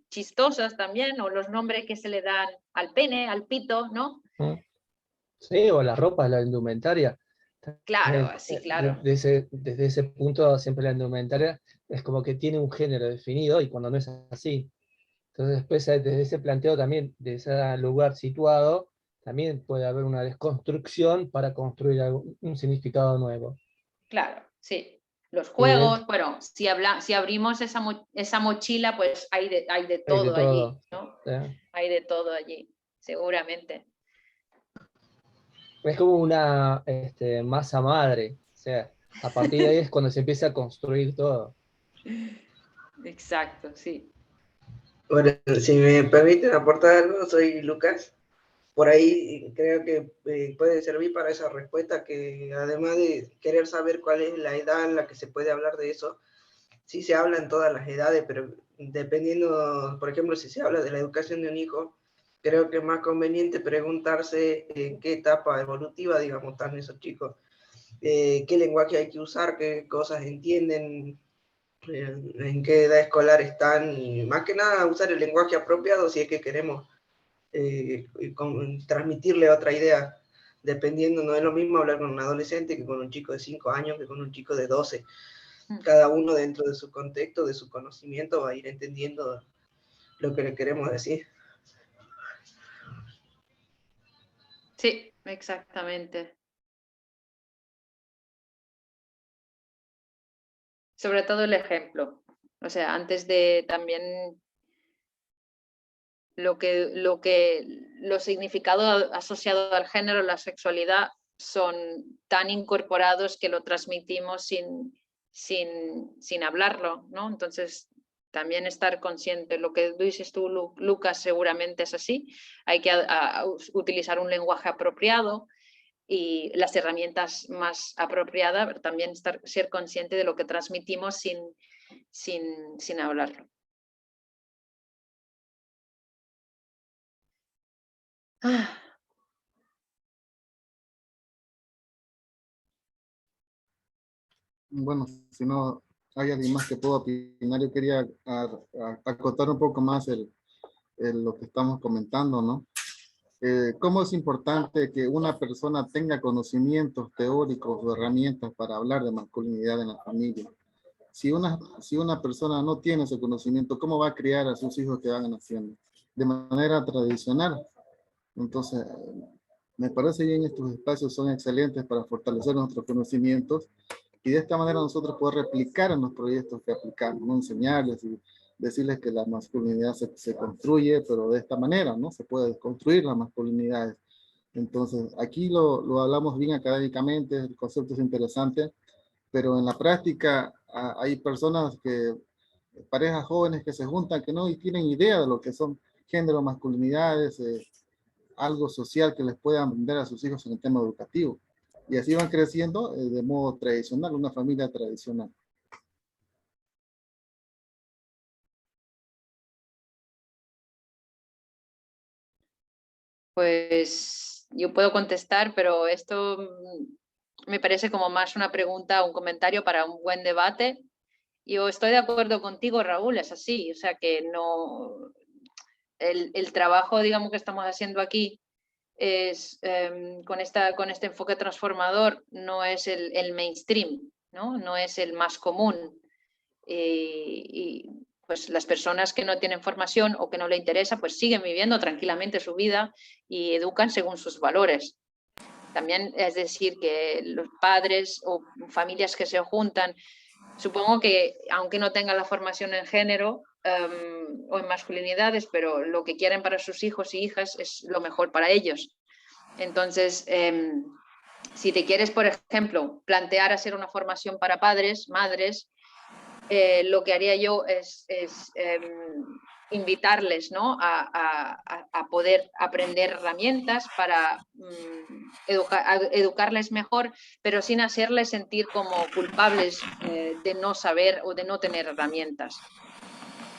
chistosas también, o los nombres que se le dan al pene, al pito, ¿no? Sí, o la ropa, la indumentaria. Claro, sí, claro. Desde ese punto, siempre la indumentaria es como que tiene un género definido, y cuando no es así. Entonces después, desde ese planteo también, de ese lugar situado, también puede haber una desconstrucción para construir un significado nuevo. Claro, sí. Los juegos, bueno, si abrimos esa mochila, pues hay de todo allí, ¿no? ¿Sí? Hay de todo allí, seguramente. Es como una masa madre. O sea, a partir de ahí es cuando se empieza a construir todo. Exacto, sí. Bueno, si me permiten aportar algo, soy Lucas. Por ahí creo que puede servir para esa respuesta, que además de querer saber cuál es la edad en la que se puede hablar de eso, sí se habla en todas las edades, pero dependiendo, por ejemplo, si se habla de la educación de un hijo, creo que es más conveniente preguntarse en qué etapa evolutiva, digamos, están esos chicos, qué lenguaje hay que usar, qué cosas entienden, en qué edad escolar están, y más que nada usar el lenguaje apropiado si es que queremos transmitirle otra idea, dependiendo, no es lo mismo hablar con un adolescente que con un chico de 5 años, que con un chico de 12. Cada uno dentro de su contexto, de su conocimiento, va a ir entendiendo lo que le queremos decir. Sí, exactamente. Sobre todo el ejemplo. O sea, antes de también los significados asociados al género, la sexualidad, son tan incorporados que lo transmitimos sin hablarlo, ¿no? Entonces, también estar consciente. Lo que dices tú, Lucas, seguramente es así. Hay que utilizar un lenguaje apropiado y las herramientas más apropiadas, pero también ser consciente de lo que transmitimos sin hablarlo. Bueno, si no hay alguien más que pueda opinar, yo quería acotar un poco más lo que estamos comentando, ¿no? ¿Cómo es importante que una persona tenga conocimientos teóricos o herramientas para hablar de masculinidad en la familia? Si una persona no tiene ese conocimiento, ¿cómo va a criar a sus hijos que van naciendo? De manera tradicional. Entonces, me parece bien, estos espacios son excelentes para fortalecer nuestros conocimientos, y de esta manera nosotros podemos replicar en los proyectos que aplicamos, ¿no? Enseñarles y decirles que la masculinidad se construye, pero de esta manera, ¿no? Se puede construir las masculinidades. Entonces, aquí lo hablamos bien académicamente, el concepto es interesante, pero en la práctica hay personas parejas jóvenes que se juntan, que no tienen idea de lo que son género, masculinidades, algo social que les puedan vender a sus hijos en el tema educativo. Y así van creciendo de modo tradicional, una familia tradicional. Pues yo puedo contestar, pero esto me parece como más una pregunta, un comentario para un buen debate. Yo estoy de acuerdo contigo, Raúl, es así, o sea que no... el trabajo, digamos, que estamos haciendo aquí es, con este enfoque transformador, no es el mainstream, ¿no? No es el más común. Y pues las personas que no tienen formación o que no le interesa, pues siguen viviendo tranquilamente su vida y educan según sus valores. También es decir que los padres o familias que se juntan, supongo que aunque no tengan la formación en género o en masculinidades, pero lo que quieren para sus hijos y hijas es lo mejor para ellos. Entonces, si te quieres, por ejemplo, plantear hacer una formación para padres, madres, lo que haría yo es invitarles, ¿no? a poder aprender herramientas para educarles mejor, pero sin hacerles sentir como culpables de no saber o de no tener herramientas.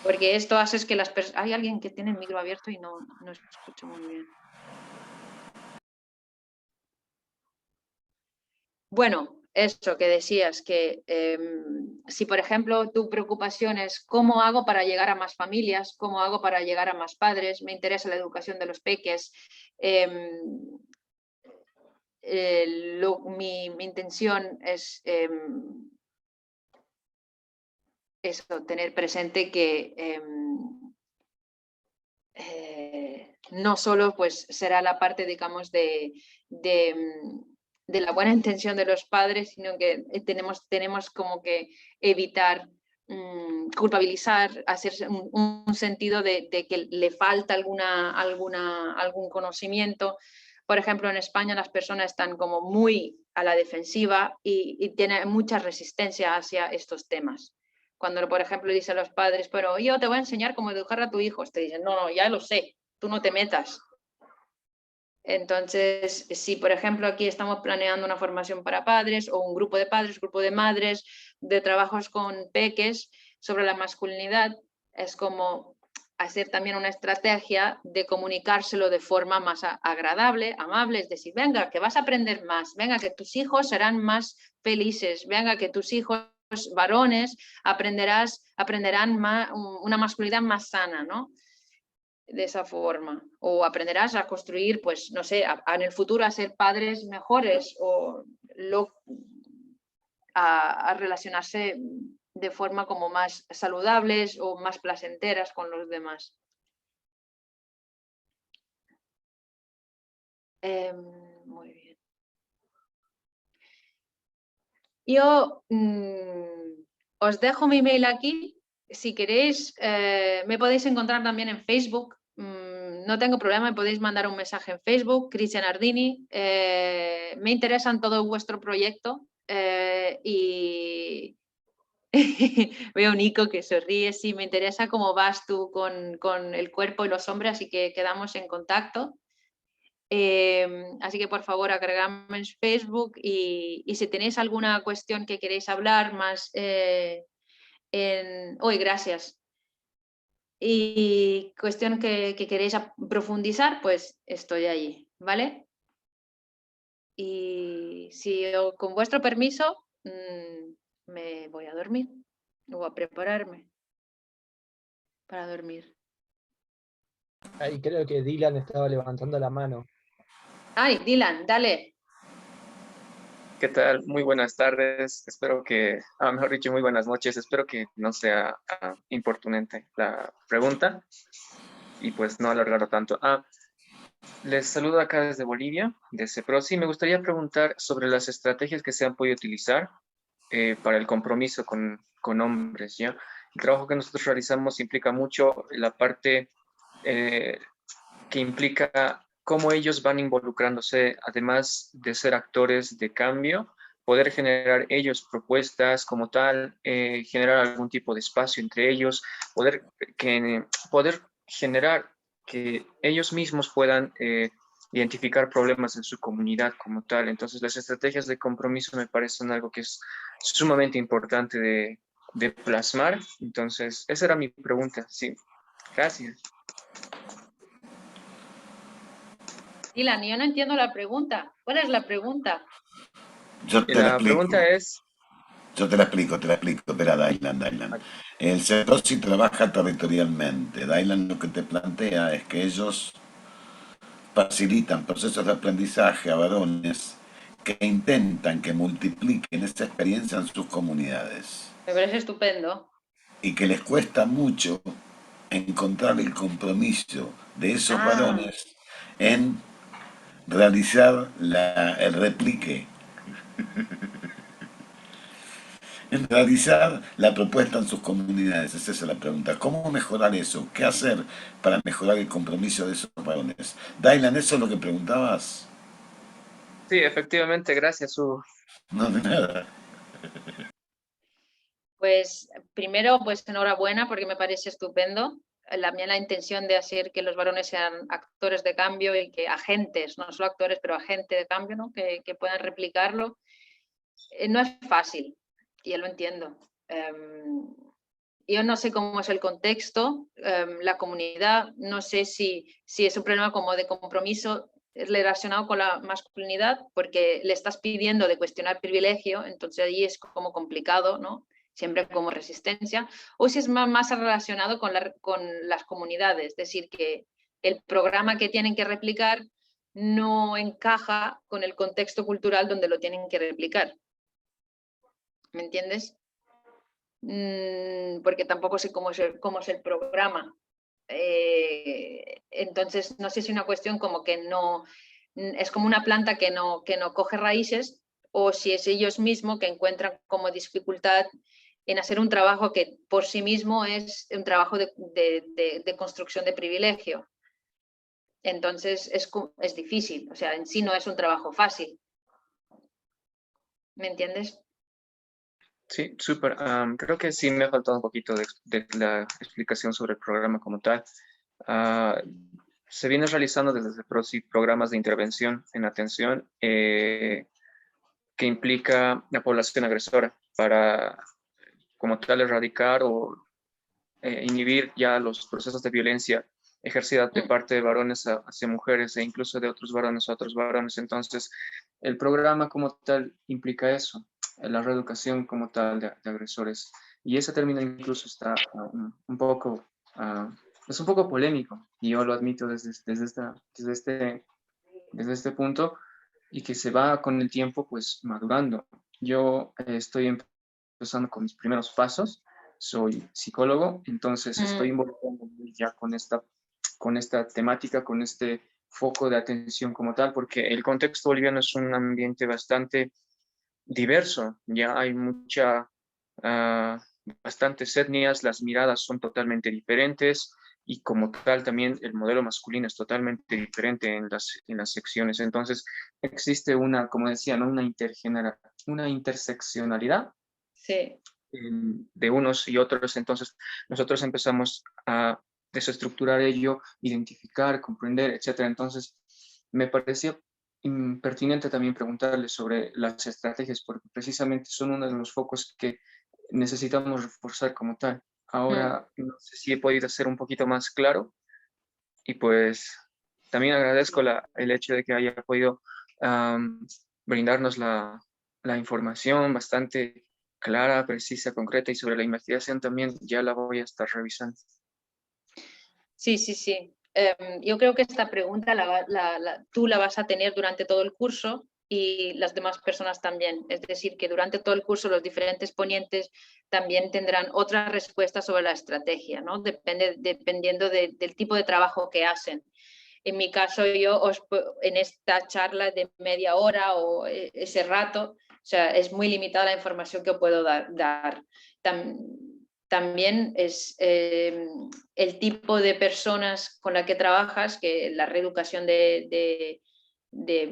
Porque esto hace que las personas... Hay alguien que tiene el micro abierto y no escucho muy bien. Bueno, eso que decías, que si por ejemplo tu preocupación es cómo hago para llegar a más familias, cómo hago para llegar a más padres, me interesa la educación de los peques, mi intención es eso, tener presente que no solo pues será la parte, digamos, de la buena intención de los padres, sino que tenemos como que evitar culpabilizar, hacer un sentido de que le falta algún conocimiento. Por ejemplo, en España las personas están como muy a la defensiva y tienen mucha resistencia hacia estos temas. Cuando, por ejemplo, dicen los padres, pero yo te voy a enseñar cómo educar a tu hijo, te dicen, no, ya lo sé, tú no te metas. Entonces, si por ejemplo aquí estamos planeando una formación para padres o un grupo de padres, grupo de madres, de trabajos con peques sobre la masculinidad, es como hacer también una estrategia de comunicárselo de forma más agradable, amable, es decir, venga, que vas a aprender más, venga, que tus hijos serán más felices, venga, que tus hijos varones aprenderán una masculinidad más sana, ¿no? De esa forma, o aprenderás a construir, pues no sé, en el futuro a ser padres mejores o a relacionarse de forma como más saludables o más placenteras con los demás. Muy bien. Yo os dejo mi mail aquí. Si queréis, me podéis encontrar también en Facebook. No tengo problema, me podéis mandar un mensaje en Facebook, Cristia Nardini. Me interesa en todo vuestro proyecto y veo a Nico que sonríe. Sí, me interesa cómo vas tú con el cuerpo y los hombres, así que quedamos en contacto. Así que por favor agregadme en Facebook y si tenéis alguna cuestión que queréis hablar más hoy, gracias. Y cuestión que queréis profundizar, pues estoy allí, ¿vale? Y si yo, con vuestro permiso, me voy a dormir o a prepararme para dormir. Ahí creo que Dylan estaba levantando la mano. Ay, Dylan, dale. ¿Qué tal? Muy buenas tardes. Espero que, mejor dicho, muy buenas noches. Espero que no sea importunante la pregunta y pues no alargarlo tanto. Les saludo acá desde Bolivia, de CEPROSI. Me gustaría preguntar sobre las estrategias que se han podido utilizar para el compromiso con hombres, ¿ya? El trabajo que nosotros realizamos implica mucho la parte que implica cómo ellos van involucrándose, además de ser actores de cambio, poder generar ellos propuestas como tal, generar algún tipo de espacio entre ellos, poder generar que ellos mismos puedan identificar problemas en su comunidad como tal. Entonces, las estrategias de compromiso me parecen algo que es sumamente importante de plasmar. Entonces, esa era mi pregunta. Sí, gracias. Dylan, yo no entiendo la pregunta. ¿Cuál es la pregunta? Yo te La explico. pregunta es, Yo te la explico, espera, Dylan. El CEPROSI trabaja territorialmente. Dylan lo que te plantea es que ellos facilitan procesos de aprendizaje a varones que intentan que multipliquen esa experiencia en sus comunidades Me parece estupendo. y que les cuesta mucho encontrar el compromiso de esos varones en realizar el replique, en realizar la propuesta en sus comunidades. Esa es la pregunta. ¿Cómo mejorar eso? ¿Qué hacer para mejorar el compromiso de esos varones? Dylan, ¿eso es lo que preguntabas? Sí, efectivamente, gracias, Hugo. No, de nada. Pues primero, pues enhorabuena porque me parece estupendo. La intención de hacer que los varones sean actores de cambio y que agentes, no solo actores, pero agentes de cambio, ¿no? Que puedan replicarlo. No es fácil, y yo lo entiendo. Yo no sé cómo es el contexto, la comunidad, no sé si es un problema como de compromiso relacionado con la masculinidad, porque le estás pidiendo de cuestionar privilegio, entonces ahí es como complicado, ¿no? Siempre como resistencia, o si es más relacionado con las comunidades, es decir, que el programa que tienen que replicar no encaja con el contexto cultural donde lo tienen que replicar. ¿Me entiendes? Porque tampoco sé cómo es el programa. Entonces, no sé si es una cuestión como que no, es como una planta que no coge raíces, o si es ellos mismos que encuentran como dificultad en hacer un trabajo que por sí mismo es un trabajo de construcción de privilegio. Entonces, es difícil, o sea, en sí no es un trabajo fácil. ¿Me entiendes? Sí, súper. Creo que sí me ha faltado un poquito de la explicación sobre el programa como tal. Se viene realizando desde PROSI programas de intervención en atención que implica la población agresora para, como tal, erradicar o inhibir ya los procesos de violencia ejercida de parte de varones hacia mujeres e incluso de otros varones a otros varones. Entonces, el programa como tal implica eso, la reeducación como tal de agresores. Y ese término incluso está un poco, es un poco polémico, y yo lo admito desde este punto, y que se va con el tiempo pues madurando. Yo estoy empezando con mis primeros pasos, soy psicólogo, entonces estoy involucrando ya con esta temática, con este foco de atención como tal, porque el contexto boliviano es un ambiente bastante diverso, ya hay bastantes etnias, las miradas son totalmente diferentes, y como tal también el modelo masculino es totalmente diferente en las secciones. Entonces existe como decía, ¿no? una interseccionalidad Sí. de unos y otros. Entonces nosotros empezamos a desestructurar ello, identificar, comprender, etcétera. Entonces me parecía pertinente también preguntarles sobre las estrategias, porque precisamente son uno de los focos que necesitamos reforzar como tal. Ahora no sé si he podido ser un poquito más claro, y pues también agradezco el hecho de que haya podido brindarnos la información bastante clara, precisa, concreta, y sobre la investigación también ya la voy a estar revisando. Sí. Yo creo que esta pregunta tú la vas a tener durante todo el curso y las demás personas también. Es decir, que durante todo el curso los diferentes ponentes también tendrán otras respuestas sobre la estrategia, ¿no? Dependiendo del tipo de trabajo que hacen. En mi caso, en esta charla de media hora o ese rato, o sea, es muy limitada la información que puedo dar. También es el tipo de personas con la que trabajas, que la reeducación de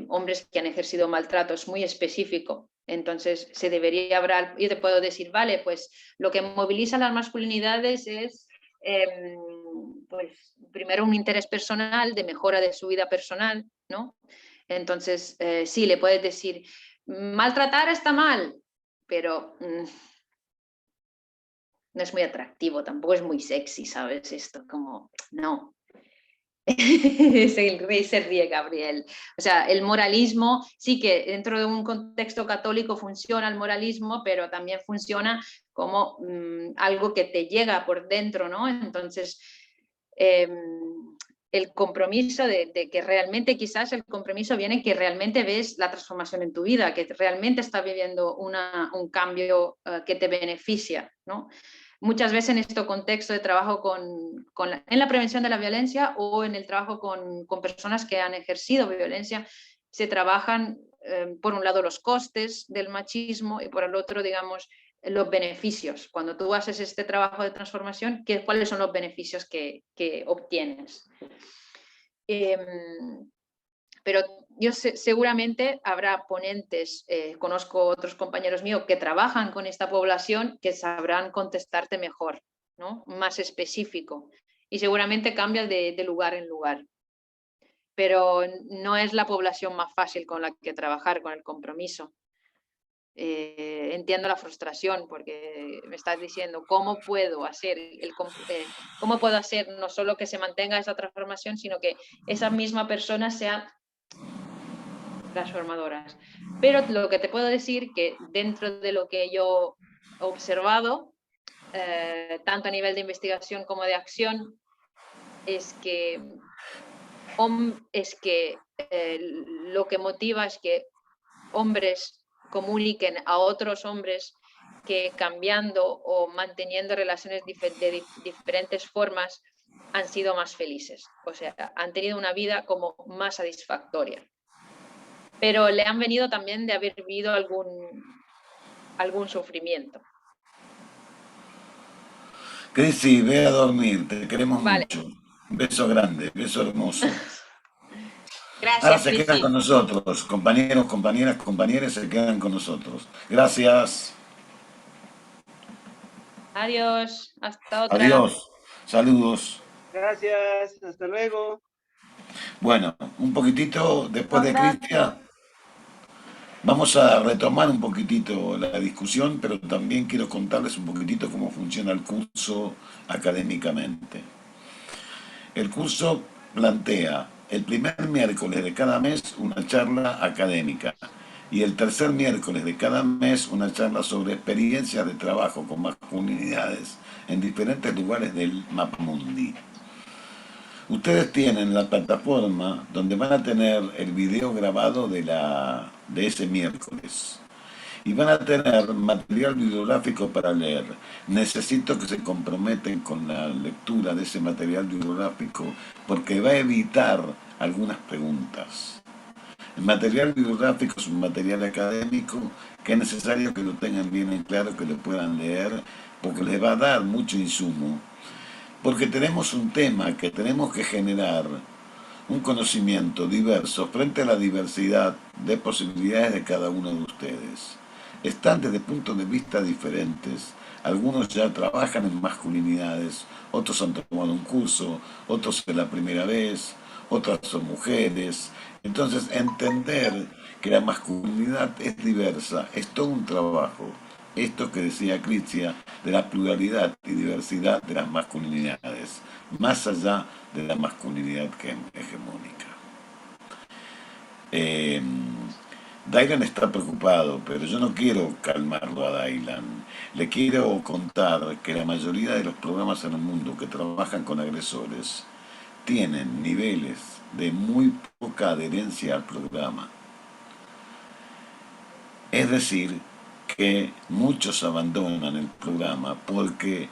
hombres que han ejercido maltrato es muy específico. Entonces, se debería hablar, yo te puedo decir, vale, pues lo que moviliza las masculinidades es pues primero un interés personal de mejora de su vida personal, ¿no? Entonces, sí, le puedes decir, maltratar está mal, pero no es muy atractivo, tampoco es muy sexy, ¿sabes? Esto, como, no. El rey se ríe, Gabriel. O sea, el moralismo, sí que dentro de un contexto católico funciona el moralismo, pero también funciona como algo que te llega por dentro, ¿no? Entonces, el compromiso de que realmente, quizás el compromiso viene que realmente ves la transformación en tu vida, que realmente estás viviendo un cambio que te beneficia, ¿no? Muchas veces en este contexto de trabajo en la prevención de la violencia o en el trabajo con personas que han ejercido violencia, se trabajan, por un lado, los costes del machismo y por el otro, digamos, los beneficios. Cuando tú haces este trabajo de transformación, ¿cuáles son los beneficios que obtienes? Pero yo seguramente habrá ponentes, conozco otros compañeros míos que trabajan con esta población que sabrán contestarte mejor, ¿no? Más específico. Y seguramente cambias de lugar en lugar. Pero no es la población más fácil con la que trabajar, con el compromiso. Entiendo la frustración porque me estás diciendo cómo puedo hacer no solo que se mantenga esa transformación, sino que esa misma persona sea transformadoras. Pero lo que te puedo decir que dentro de lo que yo he observado, tanto a nivel de investigación como de acción, es que lo que motiva es que hombres comuniquen a otros hombres que cambiando o manteniendo relaciones de diferentes formas han sido más felices, o sea, han tenido una vida como más satisfactoria. Pero le han venido también de haber vivido algún sufrimiento. Crisi, ve a dormir, te queremos Vale. mucho. Un beso grande, beso hermoso. Gracias, Ahora se quedan Crisi. con nosotros, compañeros, compañeras, compañeros se quedan con nosotros. Gracias. Adiós, hasta otra. Adiós, saludos. Gracias, hasta luego. Bueno, un poquitito después de Cristian, vamos a retomar un poquitito la discusión, pero también quiero contarles un poquitito cómo funciona el curso académicamente. El curso plantea el primer miércoles de cada mes una charla académica y el tercer miércoles de cada mes una charla sobre experiencias de trabajo con masculinidades en diferentes lugares del mapamundi. Ustedes tienen la plataforma donde van a tener el video grabado de ese miércoles y van a tener material bibliográfico para leer. Necesito que se comprometen con la lectura de ese material bibliográfico porque va a evitar algunas preguntas. El material bibliográfico es un material académico que es necesario que lo tengan bien en claro, que lo puedan leer, porque les va a dar mucho insumo. Porque tenemos un tema que tenemos que generar un conocimiento diverso frente a la diversidad de posibilidades de cada uno de ustedes. Están desde puntos de vista diferentes. Algunos ya trabajan en masculinidades, otros han tomado un curso, otros es la primera vez, otras son mujeres. Entonces, entender que la masculinidad es diversa, es todo un trabajo. Esto que decía Cristian, de la pluralidad y diversidad de las masculinidades, más allá de la masculinidad hegemónica. Dailan está preocupado, pero yo no quiero calmarlo a Dailan. Le quiero contar que la mayoría de los programas en el mundo que trabajan con agresores tienen niveles de muy poca adherencia al programa. Es decir, que muchos abandonan el programa porque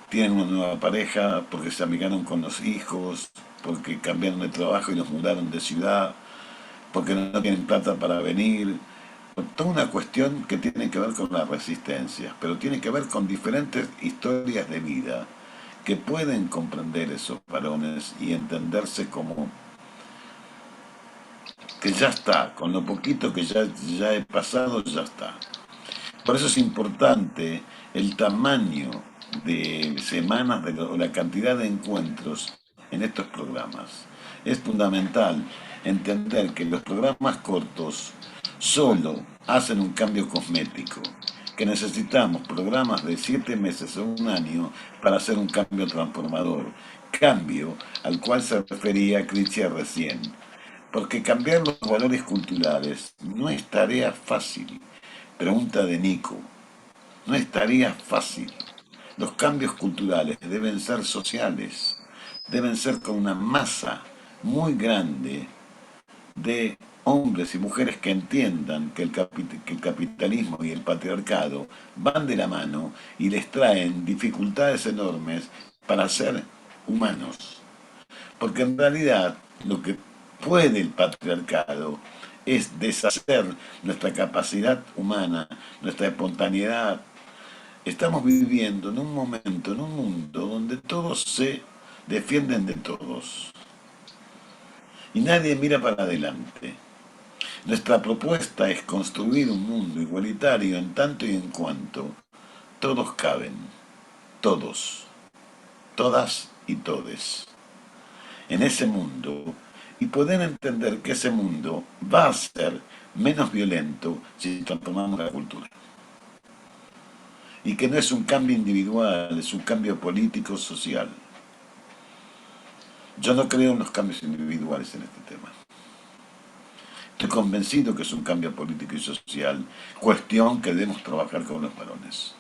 tienen una nueva pareja, porque se amigaron con los hijos, porque cambiaron de trabajo y los mudaron de ciudad, porque no tienen plata para venir. Toda una cuestión que tiene que ver con la resistencia, pero tiene que ver con diferentes historias de vida que pueden comprender esos varones y entenderse como que ya está, con lo poquito que ya he pasado, ya está. Por eso es importante el tamaño de semanas, o la cantidad de encuentros en estos programas. Es fundamental entender que los programas cortos solo hacen un cambio cosmético, que necesitamos programas de 7 meses o un año para hacer un cambio transformador, cambio al cual se refería Cristian recién. Porque cambiar los valores culturales no es tarea fácil. Pregunta de Nico. No es tarea fácil. Los cambios culturales deben ser sociales, deben ser con una masa muy grande de hombres y mujeres que entiendan que el capitalismo y el patriarcado van de la mano y les traen dificultades enormes para ser humanos. Porque en realidad lo que puede el patriarcado es deshacer nuestra capacidad humana, nuestra espontaneidad. Estamos viviendo en un momento, en un mundo donde todos se defienden de todos y nadie mira para adelante. Nuestra propuesta es construir un mundo igualitario en tanto y en cuanto todos caben, todos, todas y todes, en ese mundo, y poder entender que ese mundo va a ser menos violento si transformamos la cultura. Y que no es un cambio individual, es un cambio político-social. Yo no creo en los cambios individuales en este tema. Estoy convencido que es un cambio político y social, cuestión que debemos trabajar con los varones.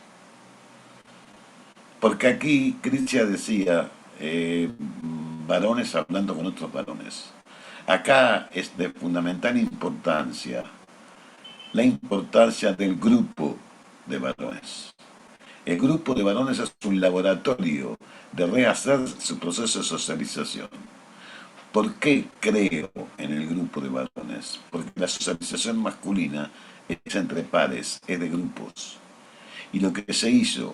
Porque aquí Cristian decía, varones hablando con otros varones. Acá es de fundamental importancia la importancia del grupo de varones. El grupo de varones es un laboratorio de rehacer su proceso de socialización. ¿Por qué creo en el grupo de varones? Porque la socialización masculina es entre pares, es de grupos. Y lo que se hizo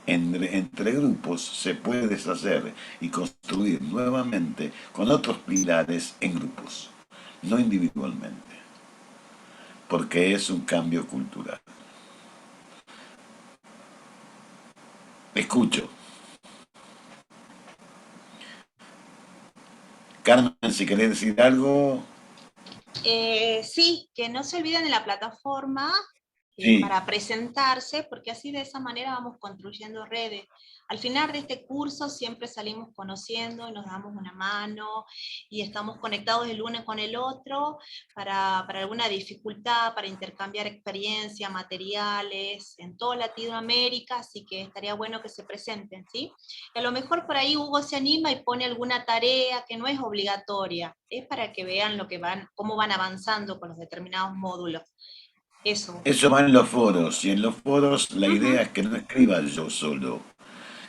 entre grupos se puede deshacer y construir nuevamente con otros pilares en grupos, no individualmente. Porque es un cambio cultural. Escucho. Carmen, si querés decir algo. Sí, que no se olviden de la plataforma Sí. para presentarse, porque así de esa manera vamos construyendo redes. Al final de este curso siempre salimos conociendo y nos damos una mano y estamos conectados el uno con el otro para alguna dificultad, para intercambiar experiencia, materiales en toda Latinoamérica, así que estaría bueno que se presenten, ¿sí? Y a lo mejor por ahí Hugo se anima y pone alguna tarea que no es obligatoria, es para que vean cómo van avanzando con los determinados módulos. Eso. Eso va en los foros, y en los foros la idea es que no escriba yo solo,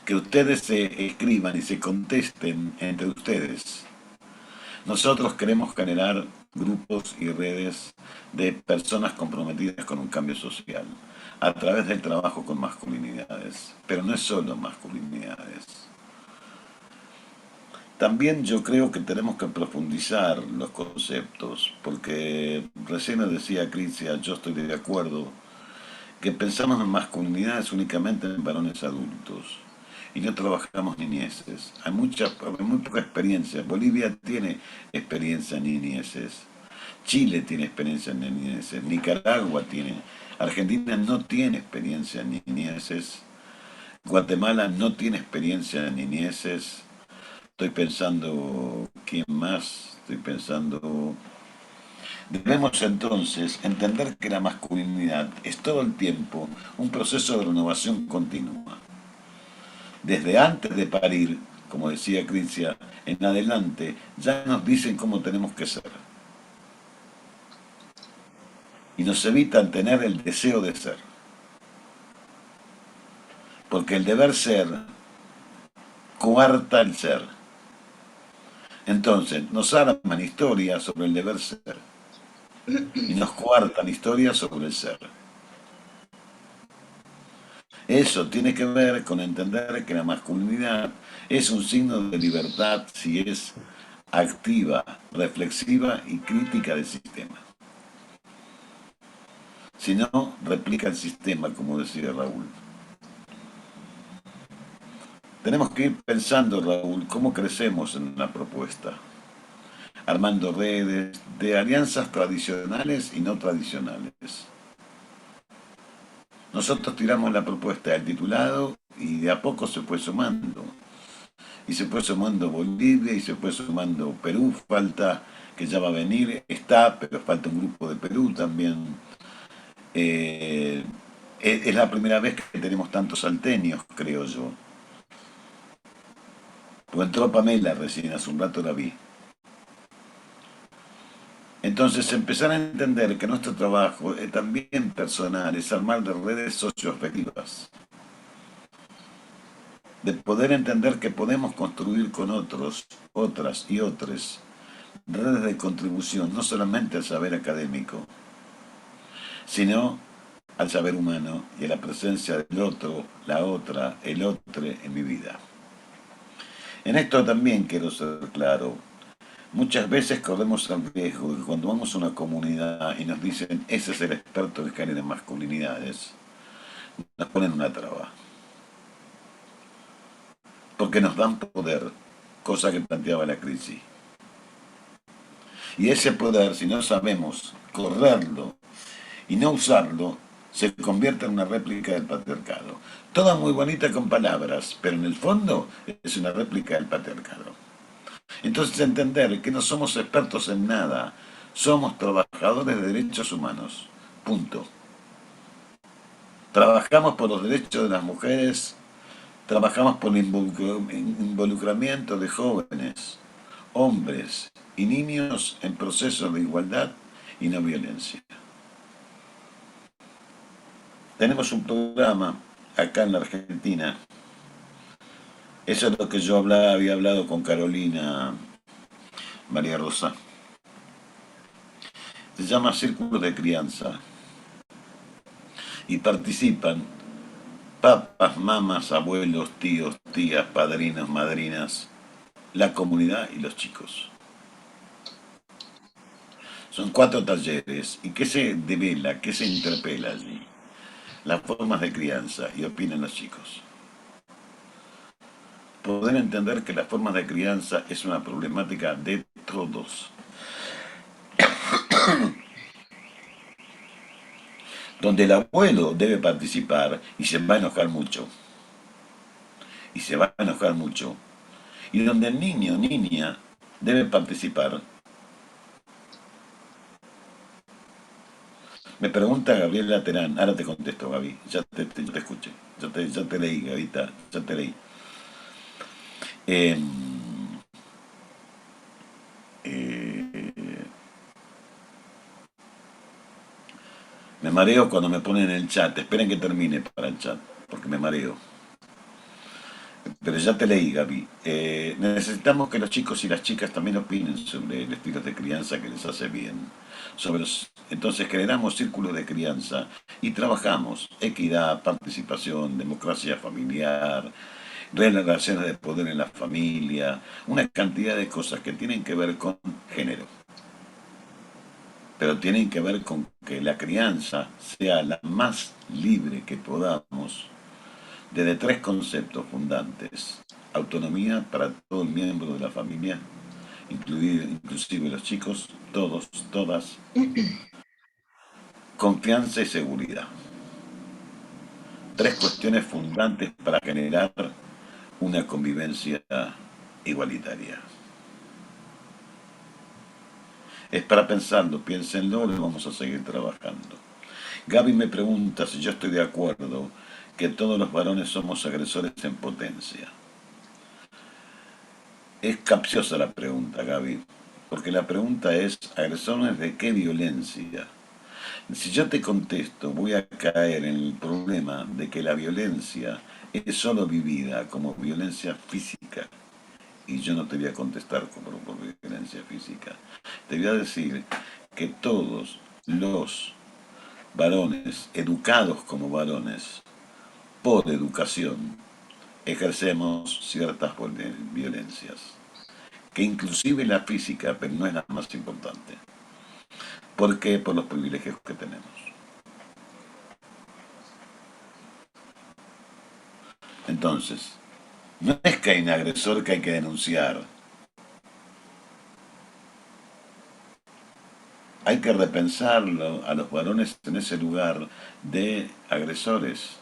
que ustedes se escriban y se contesten entre ustedes. Nosotros queremos generar grupos y redes de personas comprometidas con un cambio social, a través del trabajo con masculinidades, pero no es solo masculinidades. También yo creo que tenemos que profundizar los conceptos, porque recién nos decía Cristian, yo estoy de acuerdo, que pensamos en masculinidades únicamente en varones adultos y no trabajamos niñeces. Hay muy poca experiencia. Bolivia tiene experiencia en niñeces, Chile tiene experiencia en niñeces, Nicaragua tiene, Argentina no tiene experiencia en niñeces, Guatemala no tiene experiencia en niñeces. Estoy pensando, ¿quién más? Estoy pensando... Debemos entonces entender que la masculinidad es todo el tiempo un proceso de renovación continua. Desde antes de parir, como decía Cristian, en adelante ya nos dicen cómo tenemos que ser. Y nos evitan tener el deseo de ser. Porque el deber ser coarta el ser. Entonces, nos arman historias sobre el deber ser y nos coartan historias sobre el ser. Eso tiene que ver con entender que la masculinidad es un signo de libertad si es activa, reflexiva y crítica del sistema. Si no, replica el sistema, como decía Raúl. Tenemos que ir pensando, Raúl, cómo crecemos en una propuesta, armando redes de alianzas tradicionales y no tradicionales. Nosotros tiramos la propuesta del titulado y de a poco se fue sumando. y se fue sumando Bolivia y se fue sumando Perú, falta, que ya va a venir, está, pero falta un grupo de Perú también. Es la primera vez que tenemos tantos salteños, creo yo. Pues entró Pamela recién, hace un rato la vi. Entonces, empezar a entender que nuestro trabajo es también personal, es armar de redes socioafectivas. De poder entender que podemos construir con otros, otras y otros redes de contribución, no solamente al saber académico, sino al saber humano y a la presencia del otro, la otra, el otro en mi vida. En esto también quiero ser claro. Muchas veces corremos el riesgo de que cuando vamos a una comunidad y nos dicen ese es el experto en género y masculinidades, nos ponen una traba. Porque nos dan poder, cosa que planteaba la crisis. Y ese poder, si no sabemos correrlo y no usarlo, se convierte en una réplica del patriarcado. Toda muy bonita con palabras, pero en el fondo es una réplica del patriarcado. Entonces entender que no somos expertos en nada, somos trabajadores de derechos humanos, punto. Trabajamos por los derechos de las mujeres, trabajamos por el involucramiento de jóvenes, hombres y niños en procesos de igualdad y no violencia. Tenemos un programa acá en la Argentina. Eso es lo que yo había hablado con Carolina María Rosa. Se llama Círculo de Crianza. Y participan papas, mamas, abuelos, tíos, tías, padrinos, madrinas, la comunidad y los chicos. Son 4 talleres. ¿Y qué se devela, qué se interpela allí? Las formas de crianza, y opinan los chicos. Poder entender que las formas de crianza es una problemática de todos. Donde el abuelo debe participar y se va a enojar mucho. Y se va a enojar mucho. Y donde el niño, niña, debe participar. Me pregunta Gabriela Terán, ahora te contesto, Gaby, ya te escuché, ya te leí, Gavita, ya te leí. Me mareo cuando me ponen en el chat, esperen que termine para el chat, porque me mareo. Pero ya te leí, Gaby. Necesitamos que los chicos y las chicas también opinen sobre el estilo de crianza que les hace bien. Entonces generamos círculos de crianza y trabajamos equidad, participación, democracia familiar, relaciones de poder en la familia, una cantidad de cosas que tienen que ver con género. Pero tienen que ver con que la crianza sea la más libre que podamos, desde 3 conceptos fundantes: autonomía para todo el miembro de la familia, inclusive los chicos, todos, todas, confianza y seguridad. 3 cuestiones fundantes para generar una convivencia igualitaria. Es para pensarlo, piénsenlo, lo vamos a seguir trabajando. Gaby me pregunta si yo estoy de acuerdo que todos los varones somos agresores en potencia. Es capciosa la pregunta, Gaby, porque la pregunta es, ¿agresores de qué violencia? Si yo te contesto, voy a caer en el problema de que la violencia es solo vivida como violencia física. Y yo no te voy a contestar como por violencia física. Te voy a decir que todos los varones, educados como varones, por educación, ejercemos ciertas violencias, que inclusive la física, pero no es la más importante. ¿Por qué? Por los privilegios que tenemos. Entonces, no es que hay un agresor que hay que denunciar. Hay que repensarlo a los varones en ese lugar de agresores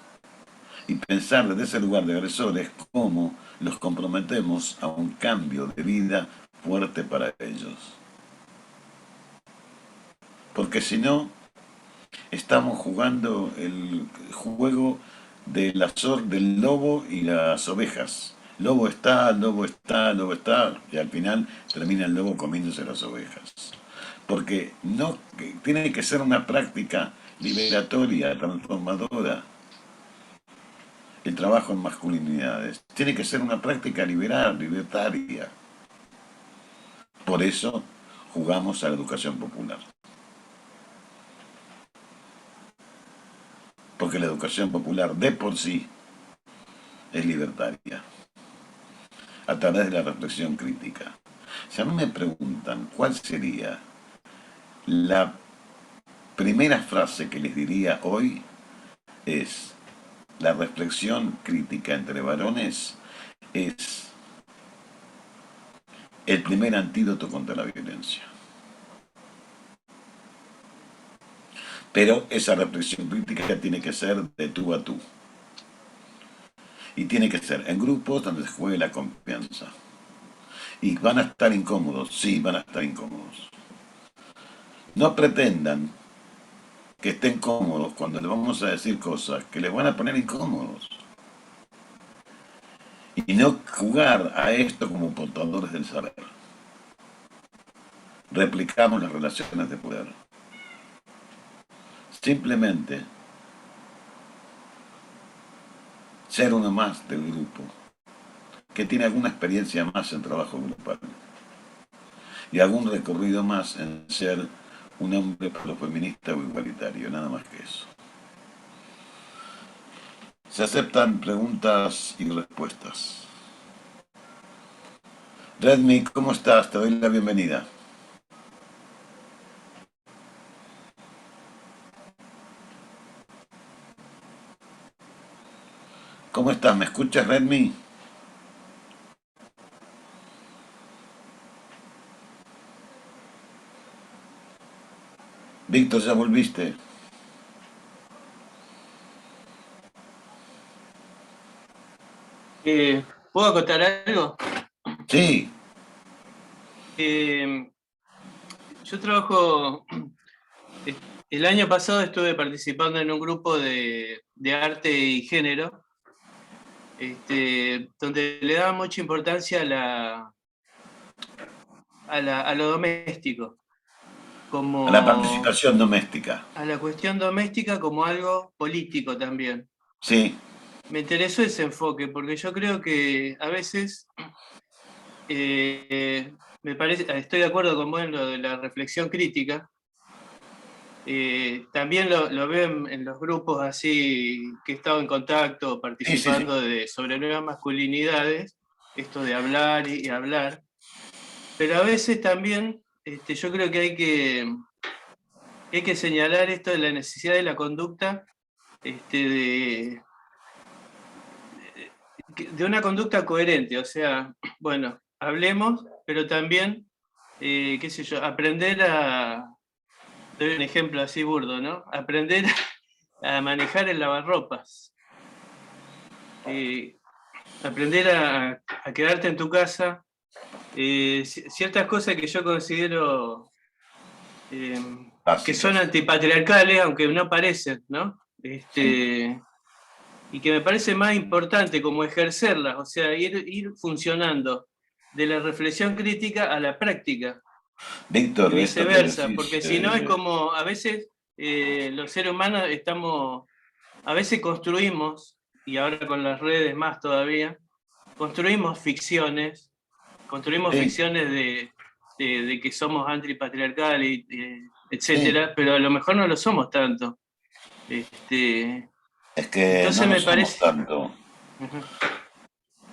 y pensar desde ese lugar de agresores cómo los comprometemos a un cambio de vida fuerte para ellos. Porque si no, estamos jugando el juego del lobo y las ovejas. Lobo está, lobo está, lobo está, y al final termina el lobo comiéndose las ovejas. Porque no tiene que ser una práctica liberatoria, transformadora. El trabajo en masculinidades tiene que ser una práctica libertaria. Por eso jugamos a la educación popular. Porque la educación popular de por sí es libertaria, a través de la reflexión crítica. Si a mí me preguntan cuál sería la primera frase que les diría hoy, es: la reflexión crítica entre varones es el primer antídoto contra la violencia. Pero esa reflexión crítica tiene que ser de tú a tú. Y tiene que ser en grupos donde se juegue la confianza. Y van a estar incómodos, sí, van a estar incómodos. No pretendan que estén cómodos cuando les vamos a decir cosas que les van a poner incómodos. Y no jugar a esto como portadores del saber. Replicamos las relaciones de poder. Simplemente ser uno más del grupo, que tiene alguna experiencia más en trabajo grupal y algún recorrido más en ser un hombre profeminista o igualitario, nada más que eso. Se aceptan preguntas y respuestas. Redmi, ¿cómo estás? Te doy la bienvenida. ¿Cómo estás? ¿Me escuchas, Redmi? Víctor, ¿ya volviste? ¿Puedo acotar algo? Sí. Yo trabajo, el año pasado estuve participando en un grupo de arte y género, donde le daba mucha importancia a lo doméstico. Como A la participación doméstica. A la cuestión doméstica como algo político también. Sí. Me interesó ese enfoque, porque yo creo que a veces, me parece, estoy de acuerdo con vos en lo de la reflexión crítica, también lo veo en los grupos así que he estado en contacto, participando sobre nuevas masculinidades, esto de hablar y hablar, pero a veces también yo creo que hay que señalar esto de la necesidad de la conducta, de una conducta coherente, o sea, bueno, hablemos, pero también, qué sé yo, aprender doy un ejemplo así burdo, ¿no? Aprender a manejar el lavarropas, aprender a quedarte en tu casa, ciertas cosas que yo considero que son antipatriarcales, aunque no parecen, ¿no? Y que me parece más importante como ejercerlas, o sea, ir funcionando de la reflexión crítica a la práctica. Víctor, y viceversa, porque si no es como, a veces los seres humanos a veces construimos, y ahora con las redes más todavía, construimos ficciones de que somos antipatriarcales, etcétera, pero a lo mejor no lo somos tanto. Es que entonces no lo somos tanto.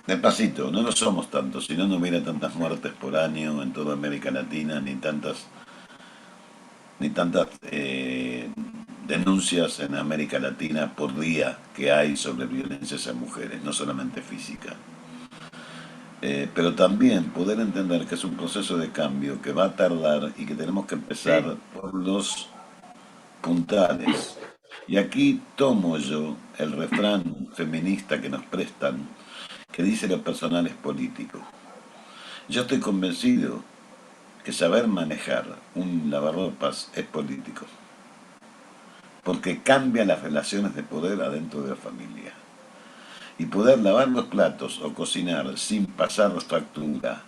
Despacito, no lo somos tanto, si no, no hubiera tantas muertes por año en toda América Latina, ni tantas denuncias en América Latina por día que hay sobre violencias a mujeres, no solamente física. Pero también poder entender que es un proceso de cambio que va a tardar y que tenemos que empezar por los puntales. Y aquí tomo yo el refrán feminista que nos prestan, que dice lo personal es político. Yo estoy convencido que saber manejar un lavarropas es político, porque cambia las relaciones de poder adentro de la familia. Y poder lavar los platos o cocinar sin pasar factura,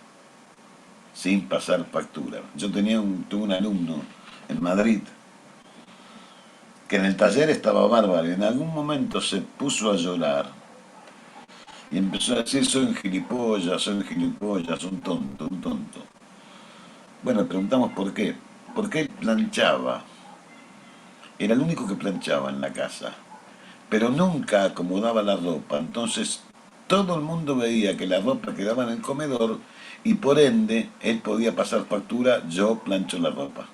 sin pasar factura. Yo tuve un alumno en Madrid que en el taller estaba bárbaro y en algún momento se puso a llorar y empezó a decir soy un gilipollas, un tonto, un tonto. Bueno, le preguntamos por qué. Porque él planchaba. Era el único que planchaba en la casa. Pero nunca acomodaba la ropa. Entonces todo el mundo veía que la ropa quedaba en el comedor y por ende él podía pasar factura, yo plancho la ropa.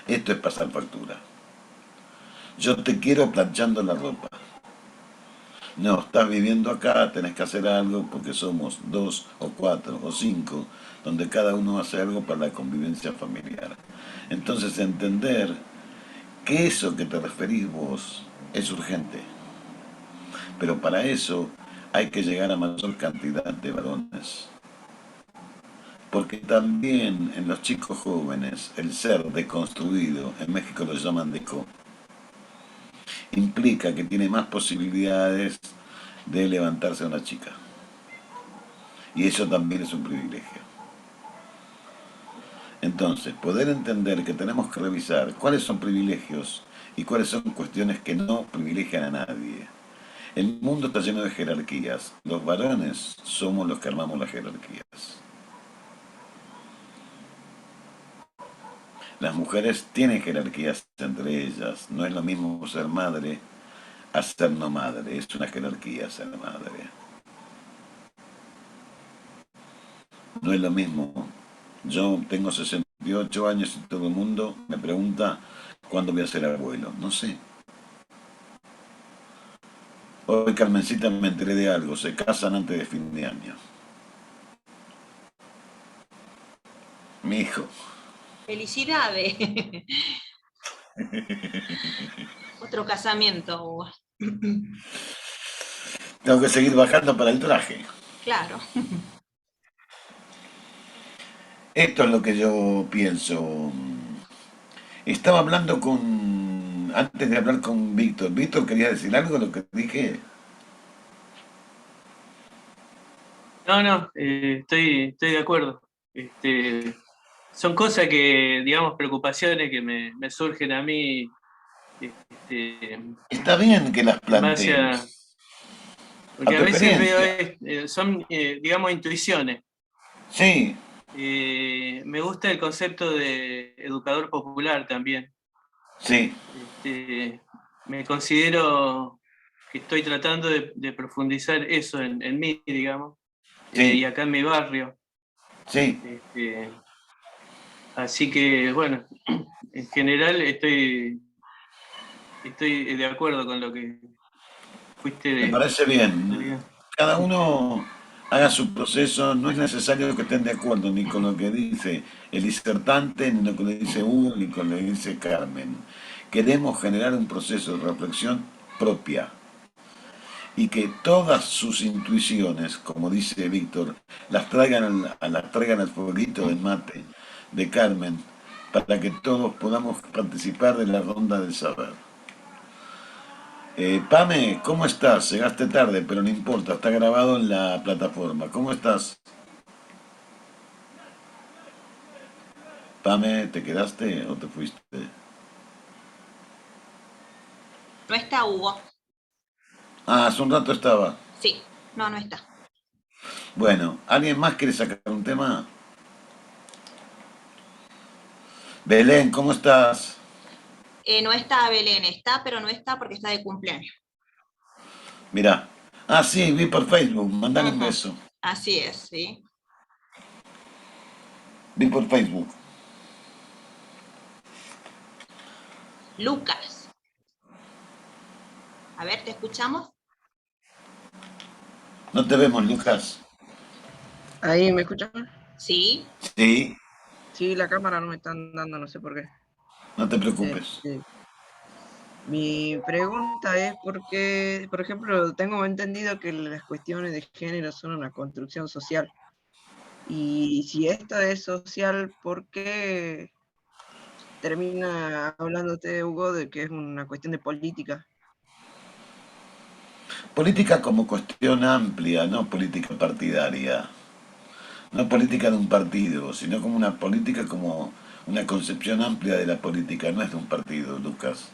Esto es pasar factura. Yo te quiero planchando la ropa. No, estás viviendo acá, tenés que hacer algo porque somos 2 o 4 o 5, donde cada uno hace algo para la convivencia familiar. Entonces entender que eso que te referís vos es urgente. Pero para eso hay que llegar a mayor cantidad de varones. Porque también en los chicos jóvenes el ser deconstruido, en México lo llaman deco, implica que tiene más posibilidades de levantarse a una chica. Y eso también es un privilegio. Entonces, poder entender que tenemos que revisar cuáles son privilegios y cuáles son cuestiones que no privilegian a nadie. El mundo está lleno de jerarquías. Los varones somos los que armamos las jerarquías. Las mujeres tienen jerarquías entre ellas. No es lo mismo ser madre a ser no madre. Es una jerarquía ser madre. No es lo mismo. Yo tengo 68 años y todo el mundo me pregunta cuándo voy a ser abuelo. No sé. Hoy Carmencita me enteré de algo. Se casan antes de fin de año. Mi hijo. Felicidades. Otro casamiento, Hugo. Tengo que seguir bajando para el traje. Claro. Esto es lo que yo pienso. Estaba hablando con... Antes de hablar con Víctor. Víctor, ¿quería decir algo de lo que dije? No, estoy de acuerdo. Son cosas que, digamos, preocupaciones que me surgen a mí. Está bien que las en base plantees. porque A a tu veces veo, experiencia. son, digamos, intuiciones. Sí, Me gusta el concepto de educador popular también. sí, Me considero que estoy tratando de profundizar eso en mí, digamos, y sí, acá en mi barrio. sí. Así que, bueno, en general estoy de acuerdo con lo que fuiste Me parece bien. Cada uno haga su proceso. No es necesario que estén de acuerdo ni con lo que dice el disertante, ni con lo que dice Hugo, ni con lo que dice Carmen. Queremos generar un proceso de reflexión propia y que todas sus intuiciones, como dice Víctor, las traigan al fueguito del mate de Carmen para que todos podamos participar de la ronda del saber. Pame, ¿cómo estás? Llegaste tarde, pero no importa, está grabado en la plataforma. ¿Cómo estás? Pame, ¿te quedaste o te fuiste? No está Hugo. Ah, hace un rato estaba. Sí, no está. Bueno, ¿alguien más quiere sacar un tema? Belén, ¿cómo estás? No está Belén, está, pero no está porque está de cumpleaños. Mirá. Ah, sí, vi por Facebook, mandale un beso. Así es, sí. Vi por Facebook. Lucas. A ver, ¿te escuchamos? No te vemos, Lucas. ¿Ahí me escuchan? Sí. Sí. Sí, la cámara no me están dando, no sé por qué. No te preocupes. Mi pregunta es porque, por ejemplo, tengo entendido que las cuestiones de género son una construcción social. Y si esto es social, ¿por qué termina hablándote, Hugo, de que es una cuestión de política? Política como cuestión amplia, no política partidaria. No política de un partido, sino como una política como una concepción amplia de la política. No es de un partido, Lucas.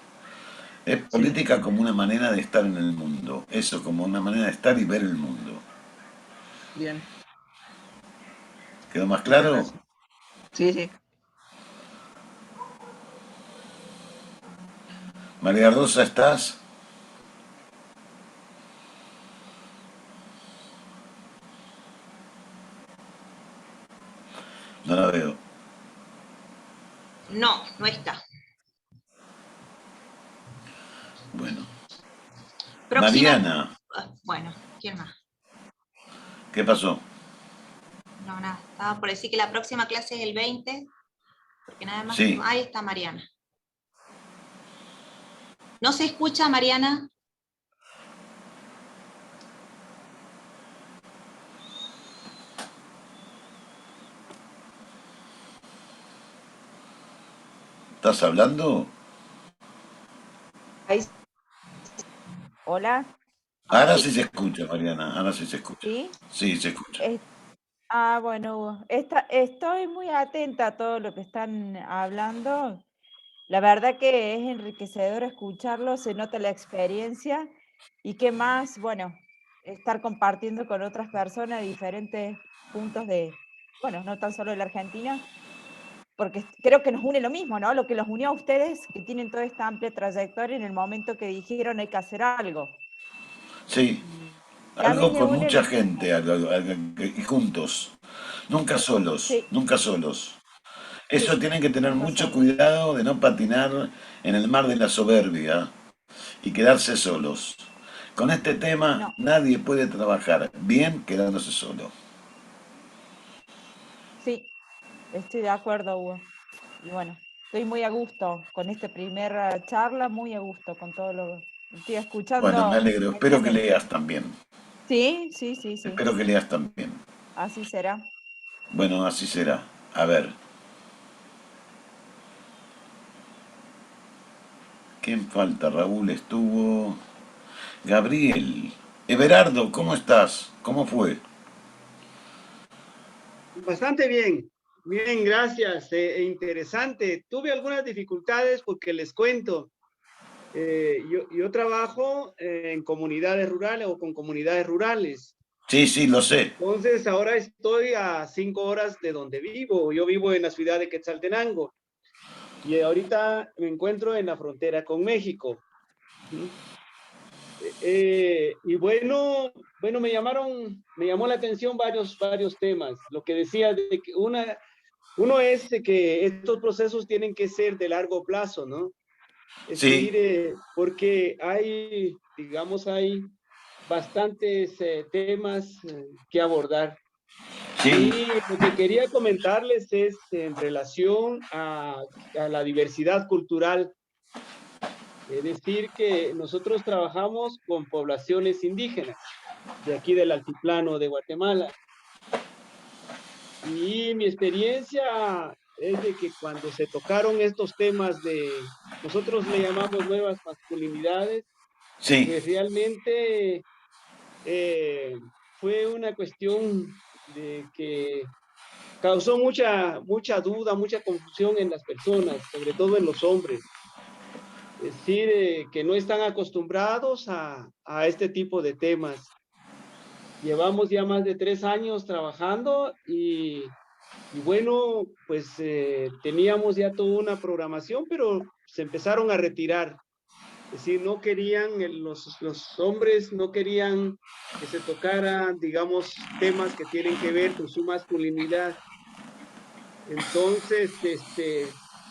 Es política como una manera de estar en el mundo. Eso, como una manera de estar y ver el mundo. Bien, ¿Quedó más muchas claro? gracias. Sí, sí. María Rosa, ¿estás? No la veo. No, no está. Bueno. Próxima. Mariana, Bueno, ¿quién más? ¿qué pasó? No, nada. Estaba por decir que la próxima clase es el 20, porque nada más. Sí. Ahí está Mariana. ¿No se escucha, Mariana? ¿Estás hablando? Hola. Ahora sí se escucha, Mariana. Ahora sí se escucha. ¿Sí? Sí, se escucha. Bueno, Hugo, estoy muy atenta a todo lo que están hablando. La verdad que es enriquecedor escucharlo, se nota la experiencia y qué más, bueno, estar compartiendo con otras personas diferentes puntos de, bueno, no tan solo de la Argentina, porque creo que nos une lo mismo, ¿no? Lo que los unió a ustedes, que tienen toda esta amplia trayectoria en el momento que dijeron hay que hacer algo. Sí. Y a mí Algo me con une mucha lo gente mismo. y juntos. Nunca solos, Sí, nunca solos. Eso sí, tienen que tener nunca mucho solo. cuidado de no patinar en el mar de la soberbia y quedarse solos. Con este tema No, nadie puede trabajar bien quedándose solo. sí, estoy de acuerdo, Hugo. Y bueno, estoy muy a gusto con esta primera charla, muy a gusto con todo lo que estoy Bueno, me escuchando alegro. Espero que atentamente. leas también. Sí, sí, sí, sí, Espero que leas también. así será. Bueno, así será. A ver. ¿Quién falta? Raúl estuvo. Gabriel. Everardo, ¿cómo estás? ¿Cómo fue? Bastante bien, bien, gracias. Interesante. Tuve algunas dificultades porque les cuento. Yo trabajo en comunidades rurales o con comunidades rurales. Sí, sí, lo sé. Entonces, ahora estoy a 5 horas de donde vivo. Yo vivo en la ciudad de Quetzaltenango y ahorita me encuentro en la frontera con México. Y bueno, me llamó la atención varios temas. Lo que decía de que uno es de que estos procesos tienen que ser de largo plazo, ¿no? Es Sí. decir, porque hay, digamos, hay bastantes temas que abordar. Sí. Y lo que quería comentarles es en relación a la diversidad cultural. Es decir, que nosotros trabajamos con poblaciones indígenas de aquí del altiplano de Guatemala. Y mi experiencia es de que cuando se tocaron estos temas nosotros le llamamos nuevas masculinidades, Sí. pues realmente fue una cuestión de que causó mucha duda, mucha confusión en las personas, sobre todo en los hombres. Es decir, que no están acostumbrados a este tipo de temas. Llevamos ya más de 3 años trabajando y bueno, pues teníamos ya toda una programación, pero se empezaron a retirar. Es decir, no querían, los hombres no querían que se tocaran, digamos, temas que tienen que ver con su masculinidad. Entonces,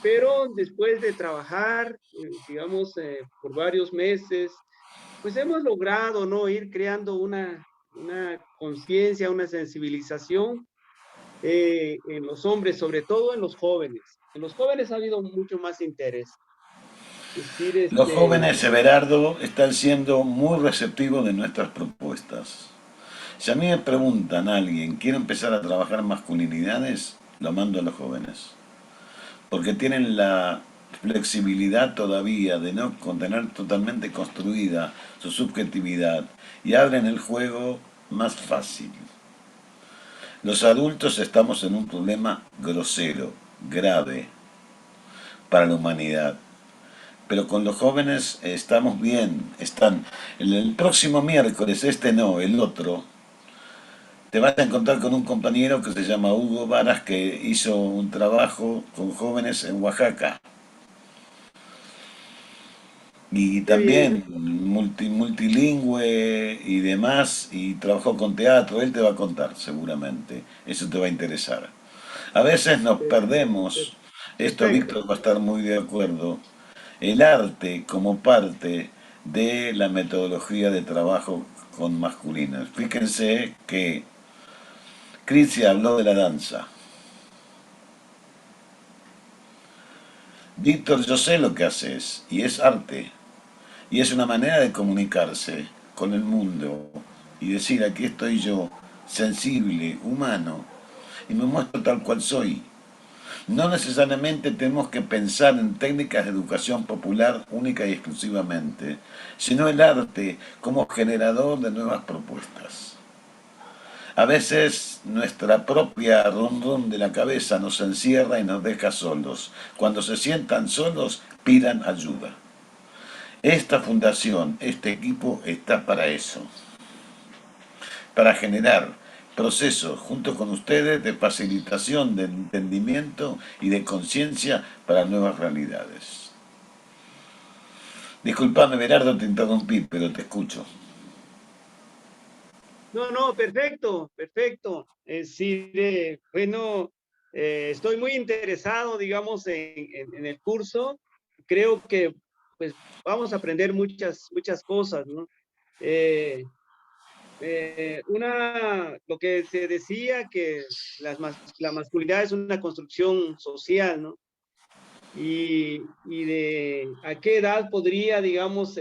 pero después de trabajar, digamos, por varios meses, pues hemos logrado, ¿no? Ir creando una conciencia, una sensibilización en los hombres, sobre todo en los jóvenes. En los jóvenes ha habido mucho más interés. Es decir, Los jóvenes, Everardo, están siendo muy receptivos de nuestras propuestas. Si a mí me preguntan a alguien, ¿quiere empezar a trabajar en masculinidades? Lo mando a los jóvenes. Porque tienen la flexibilidad todavía de no tener totalmente construida su subjetividad y abren el juego más fácil. Los adultos estamos en un problema grosero, grave, para la humanidad. Pero con los jóvenes estamos bien, están. El próximo miércoles, este no, el otro, te vas a encontrar con un compañero que se llama Hugo Varas, que hizo un trabajo con jóvenes en Oaxaca. Y también multilingüe y demás, y trabajó con teatro. Él te va a contar, seguramente. Eso te va a interesar. A veces nos perdemos, esto Víctor va a estar muy de acuerdo, el arte como parte de la metodología de trabajo con masculinas. Fíjense que Crisia habló de la danza. Víctor, yo sé lo que haces, y es arte, y es una manera de comunicarse con el mundo, y decir, aquí estoy yo, sensible, humano, y me muestro tal cual soy. No necesariamente tenemos que pensar en técnicas de educación popular única y exclusivamente, sino el arte como generador de nuevas propuestas. A veces nuestra propia ron de la cabeza nos encierra y nos deja solos. Cuando se sientan solos, pidan ayuda. Esta fundación, este equipo está para eso, para generar procesos junto con ustedes de facilitación, de entendimiento y de conciencia para nuevas realidades. Disculpame, Berardo, te interrumpí, pero te escucho. No, perfecto, perfecto. Sí, bueno, estoy muy interesado, digamos, en el curso. Creo que, pues, vamos a aprender muchas cosas, ¿no? Lo que se decía, que la masculinidad es una construcción social, ¿no? Y de a qué edad podría, digamos,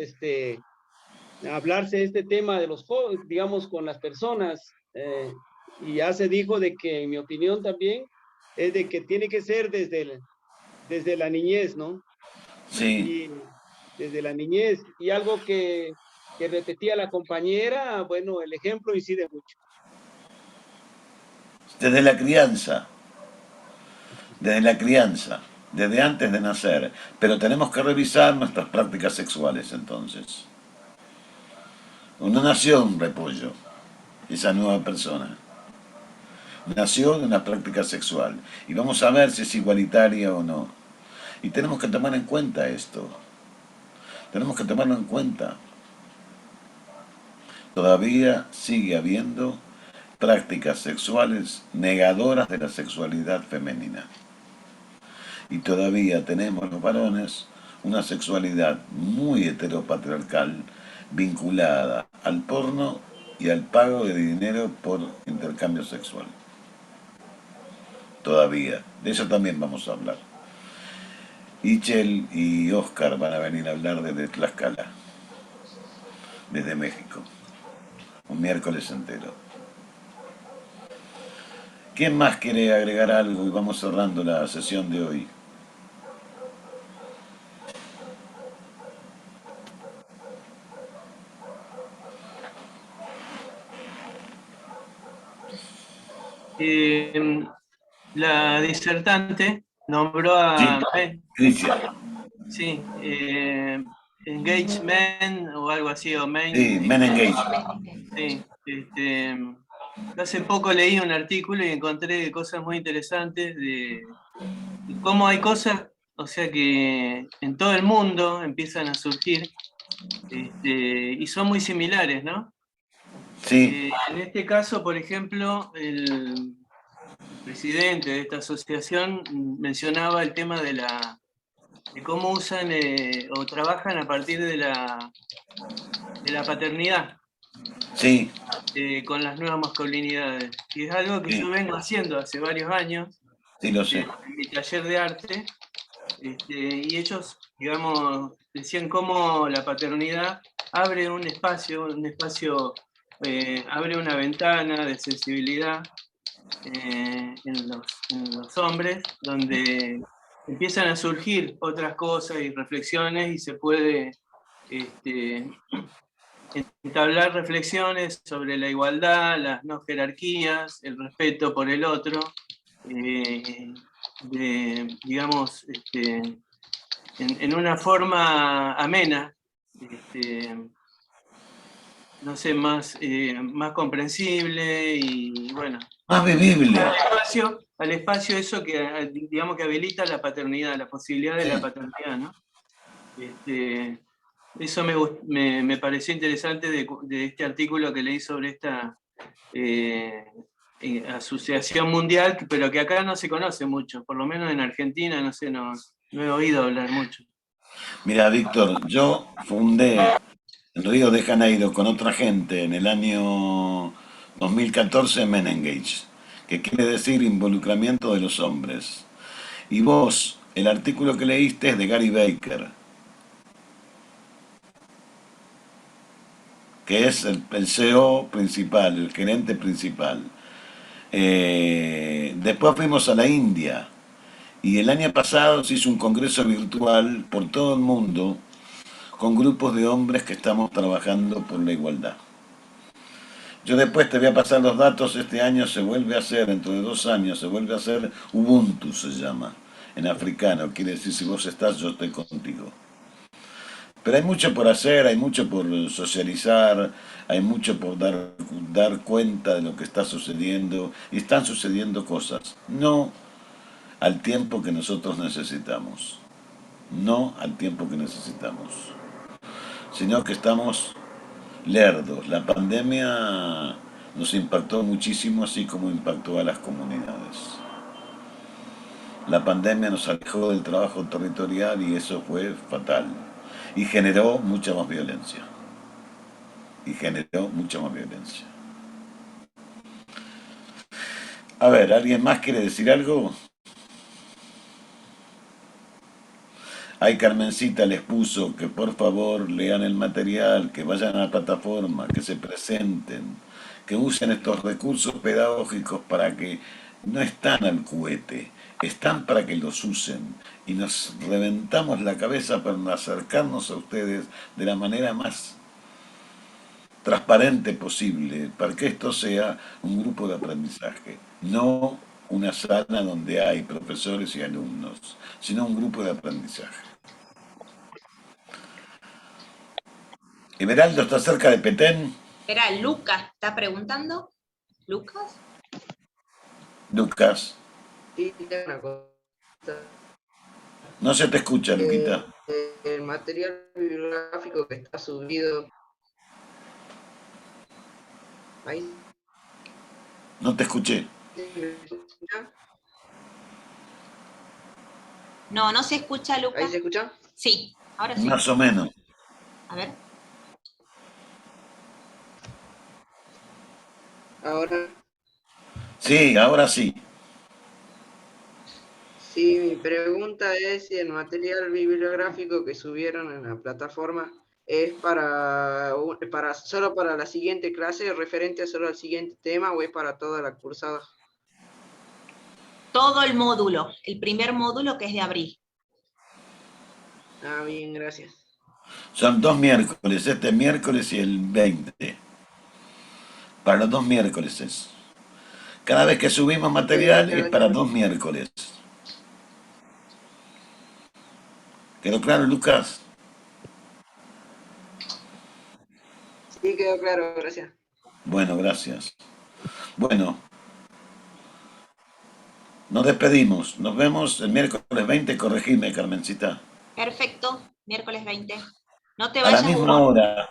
hablarse de este tema de los jóvenes, digamos, con las personas. Y ya se dijo de que, en mi opinión también, es de que tiene que ser desde la niñez, ¿no? Sí. Y desde la niñez. Y algo que repetía la compañera, bueno, el ejemplo incide mucho. Desde la crianza, desde antes de nacer. Pero tenemos que revisar nuestras prácticas sexuales entonces. No nació un repollo, esa nueva persona. Nació de una práctica sexual. Y vamos a ver si es igualitaria o no. Y tenemos que tomar en cuenta esto. Tenemos que tomarlo en cuenta. Todavía sigue habiendo prácticas sexuales negadoras de la sexualidad femenina. Y todavía tenemos los varones una sexualidad muy heteropatriarcal vinculada al porno y al pago de dinero por intercambio sexual. Todavía. De eso también vamos a hablar. Ichel y Oscar van a venir a hablar desde Tlaxcala, desde México. Un miércoles entero. ¿Quién más quiere agregar algo? Y vamos cerrando la sesión de hoy. La disertante nombró a... Crisia. Sí, Engagement o algo así, o Main... Sí, Men Engagement. Sí, hace poco leí un artículo y encontré cosas muy interesantes de cómo hay cosas, o sea, que en todo el mundo empiezan a surgir y son muy similares, ¿no? Sí. En este caso, por ejemplo, el presidente de esta asociación mencionaba el tema de cómo usan o trabajan a partir de la paternidad. Sí. con las nuevas masculinidades. Y es algo que yo vengo haciendo hace varios años, Sí, lo sé. en mi taller de arte, y ellos, digamos, decían cómo la paternidad abre un espacio, abre una ventana de sensibilidad en los hombres, donde empiezan a surgir otras cosas y reflexiones y se puede entablar reflexiones sobre la igualdad, las no jerarquías, el respeto por el otro, digamos, en una forma amena, no sé, más comprensible y bueno. Más vivible. Al espacio eso que, digamos, que habilita la paternidad, la posibilidad de la paternidad, ¿no? Eso me pareció interesante de este artículo que leí sobre esta asociación mundial, pero que acá no se conoce mucho, por lo menos en Argentina, no sé, no he oído hablar mucho. Mira, Víctor, yo fundé en Río de Janeiro con otra gente en el año 2014 Men Engage, que quiere decir involucramiento de los hombres. Y vos, el artículo que leíste es de Gary Baker, que es el CEO principal, el gerente principal. Después fuimos a la India y el año pasado se hizo un congreso virtual por todo el mundo con grupos de hombres que estamos trabajando por la igualdad. Yo después te voy a pasar los datos, este año se vuelve a hacer, dentro de 2 años se vuelve a hacer Ubuntu, se llama, en africano, quiere decir si vos estás, yo estoy contigo. Pero hay mucho por hacer, hay mucho por socializar, hay mucho por dar cuenta de lo que está sucediendo, y están sucediendo cosas, no al tiempo que nosotros necesitamos, no al tiempo que necesitamos, sino que estamos lerdos. La pandemia nos impactó muchísimo, así como impactó a las comunidades. La pandemia nos alejó del trabajo territorial y eso fue fatal. Y generó mucha más violencia. A ver, ¿alguien más quiere decir algo? Ay, Carmencita les puso que por favor lean el material, que vayan a la plataforma, que se presenten, que usen estos recursos pedagógicos para que no están al cohete, están para que los usen. Y nos reventamos la cabeza para acercarnos a ustedes de la manera más transparente posible, para que esto sea un grupo de aprendizaje, no una sala donde hay profesores y alumnos, sino un grupo de aprendizaje. Everaldo está cerca de Petén. Espera, Lucas está preguntando. ¿Lucas? Lucas. Sí, una cosa. No se te escucha, Luquita. El material bibliográfico que está subido. Ahí. No te escuché. No, no se escucha, Lucas. ¿Ahí se escucha? Sí, ahora sí. Más o menos. A ver. Ahora. Sí, ahora sí. Sí, mi pregunta es si el material bibliográfico que subieron en la plataforma es solo para la siguiente clase, referente solo al siguiente tema, o es para toda la cursada. Todo el módulo, el primer módulo que es de abril. Ah, bien, gracias. Son 2 miércoles, este miércoles y el 20. Para los 2 miércoles es. Cada vez que subimos material es para 2 miércoles. ¿Quedó claro, Lucas? Sí, quedó claro, gracias. Bueno, gracias. Bueno, nos despedimos. Nos vemos el miércoles 20. Corregime, Carmencita. Perfecto, miércoles 20. No te A la vayas, misma Hugo. hora.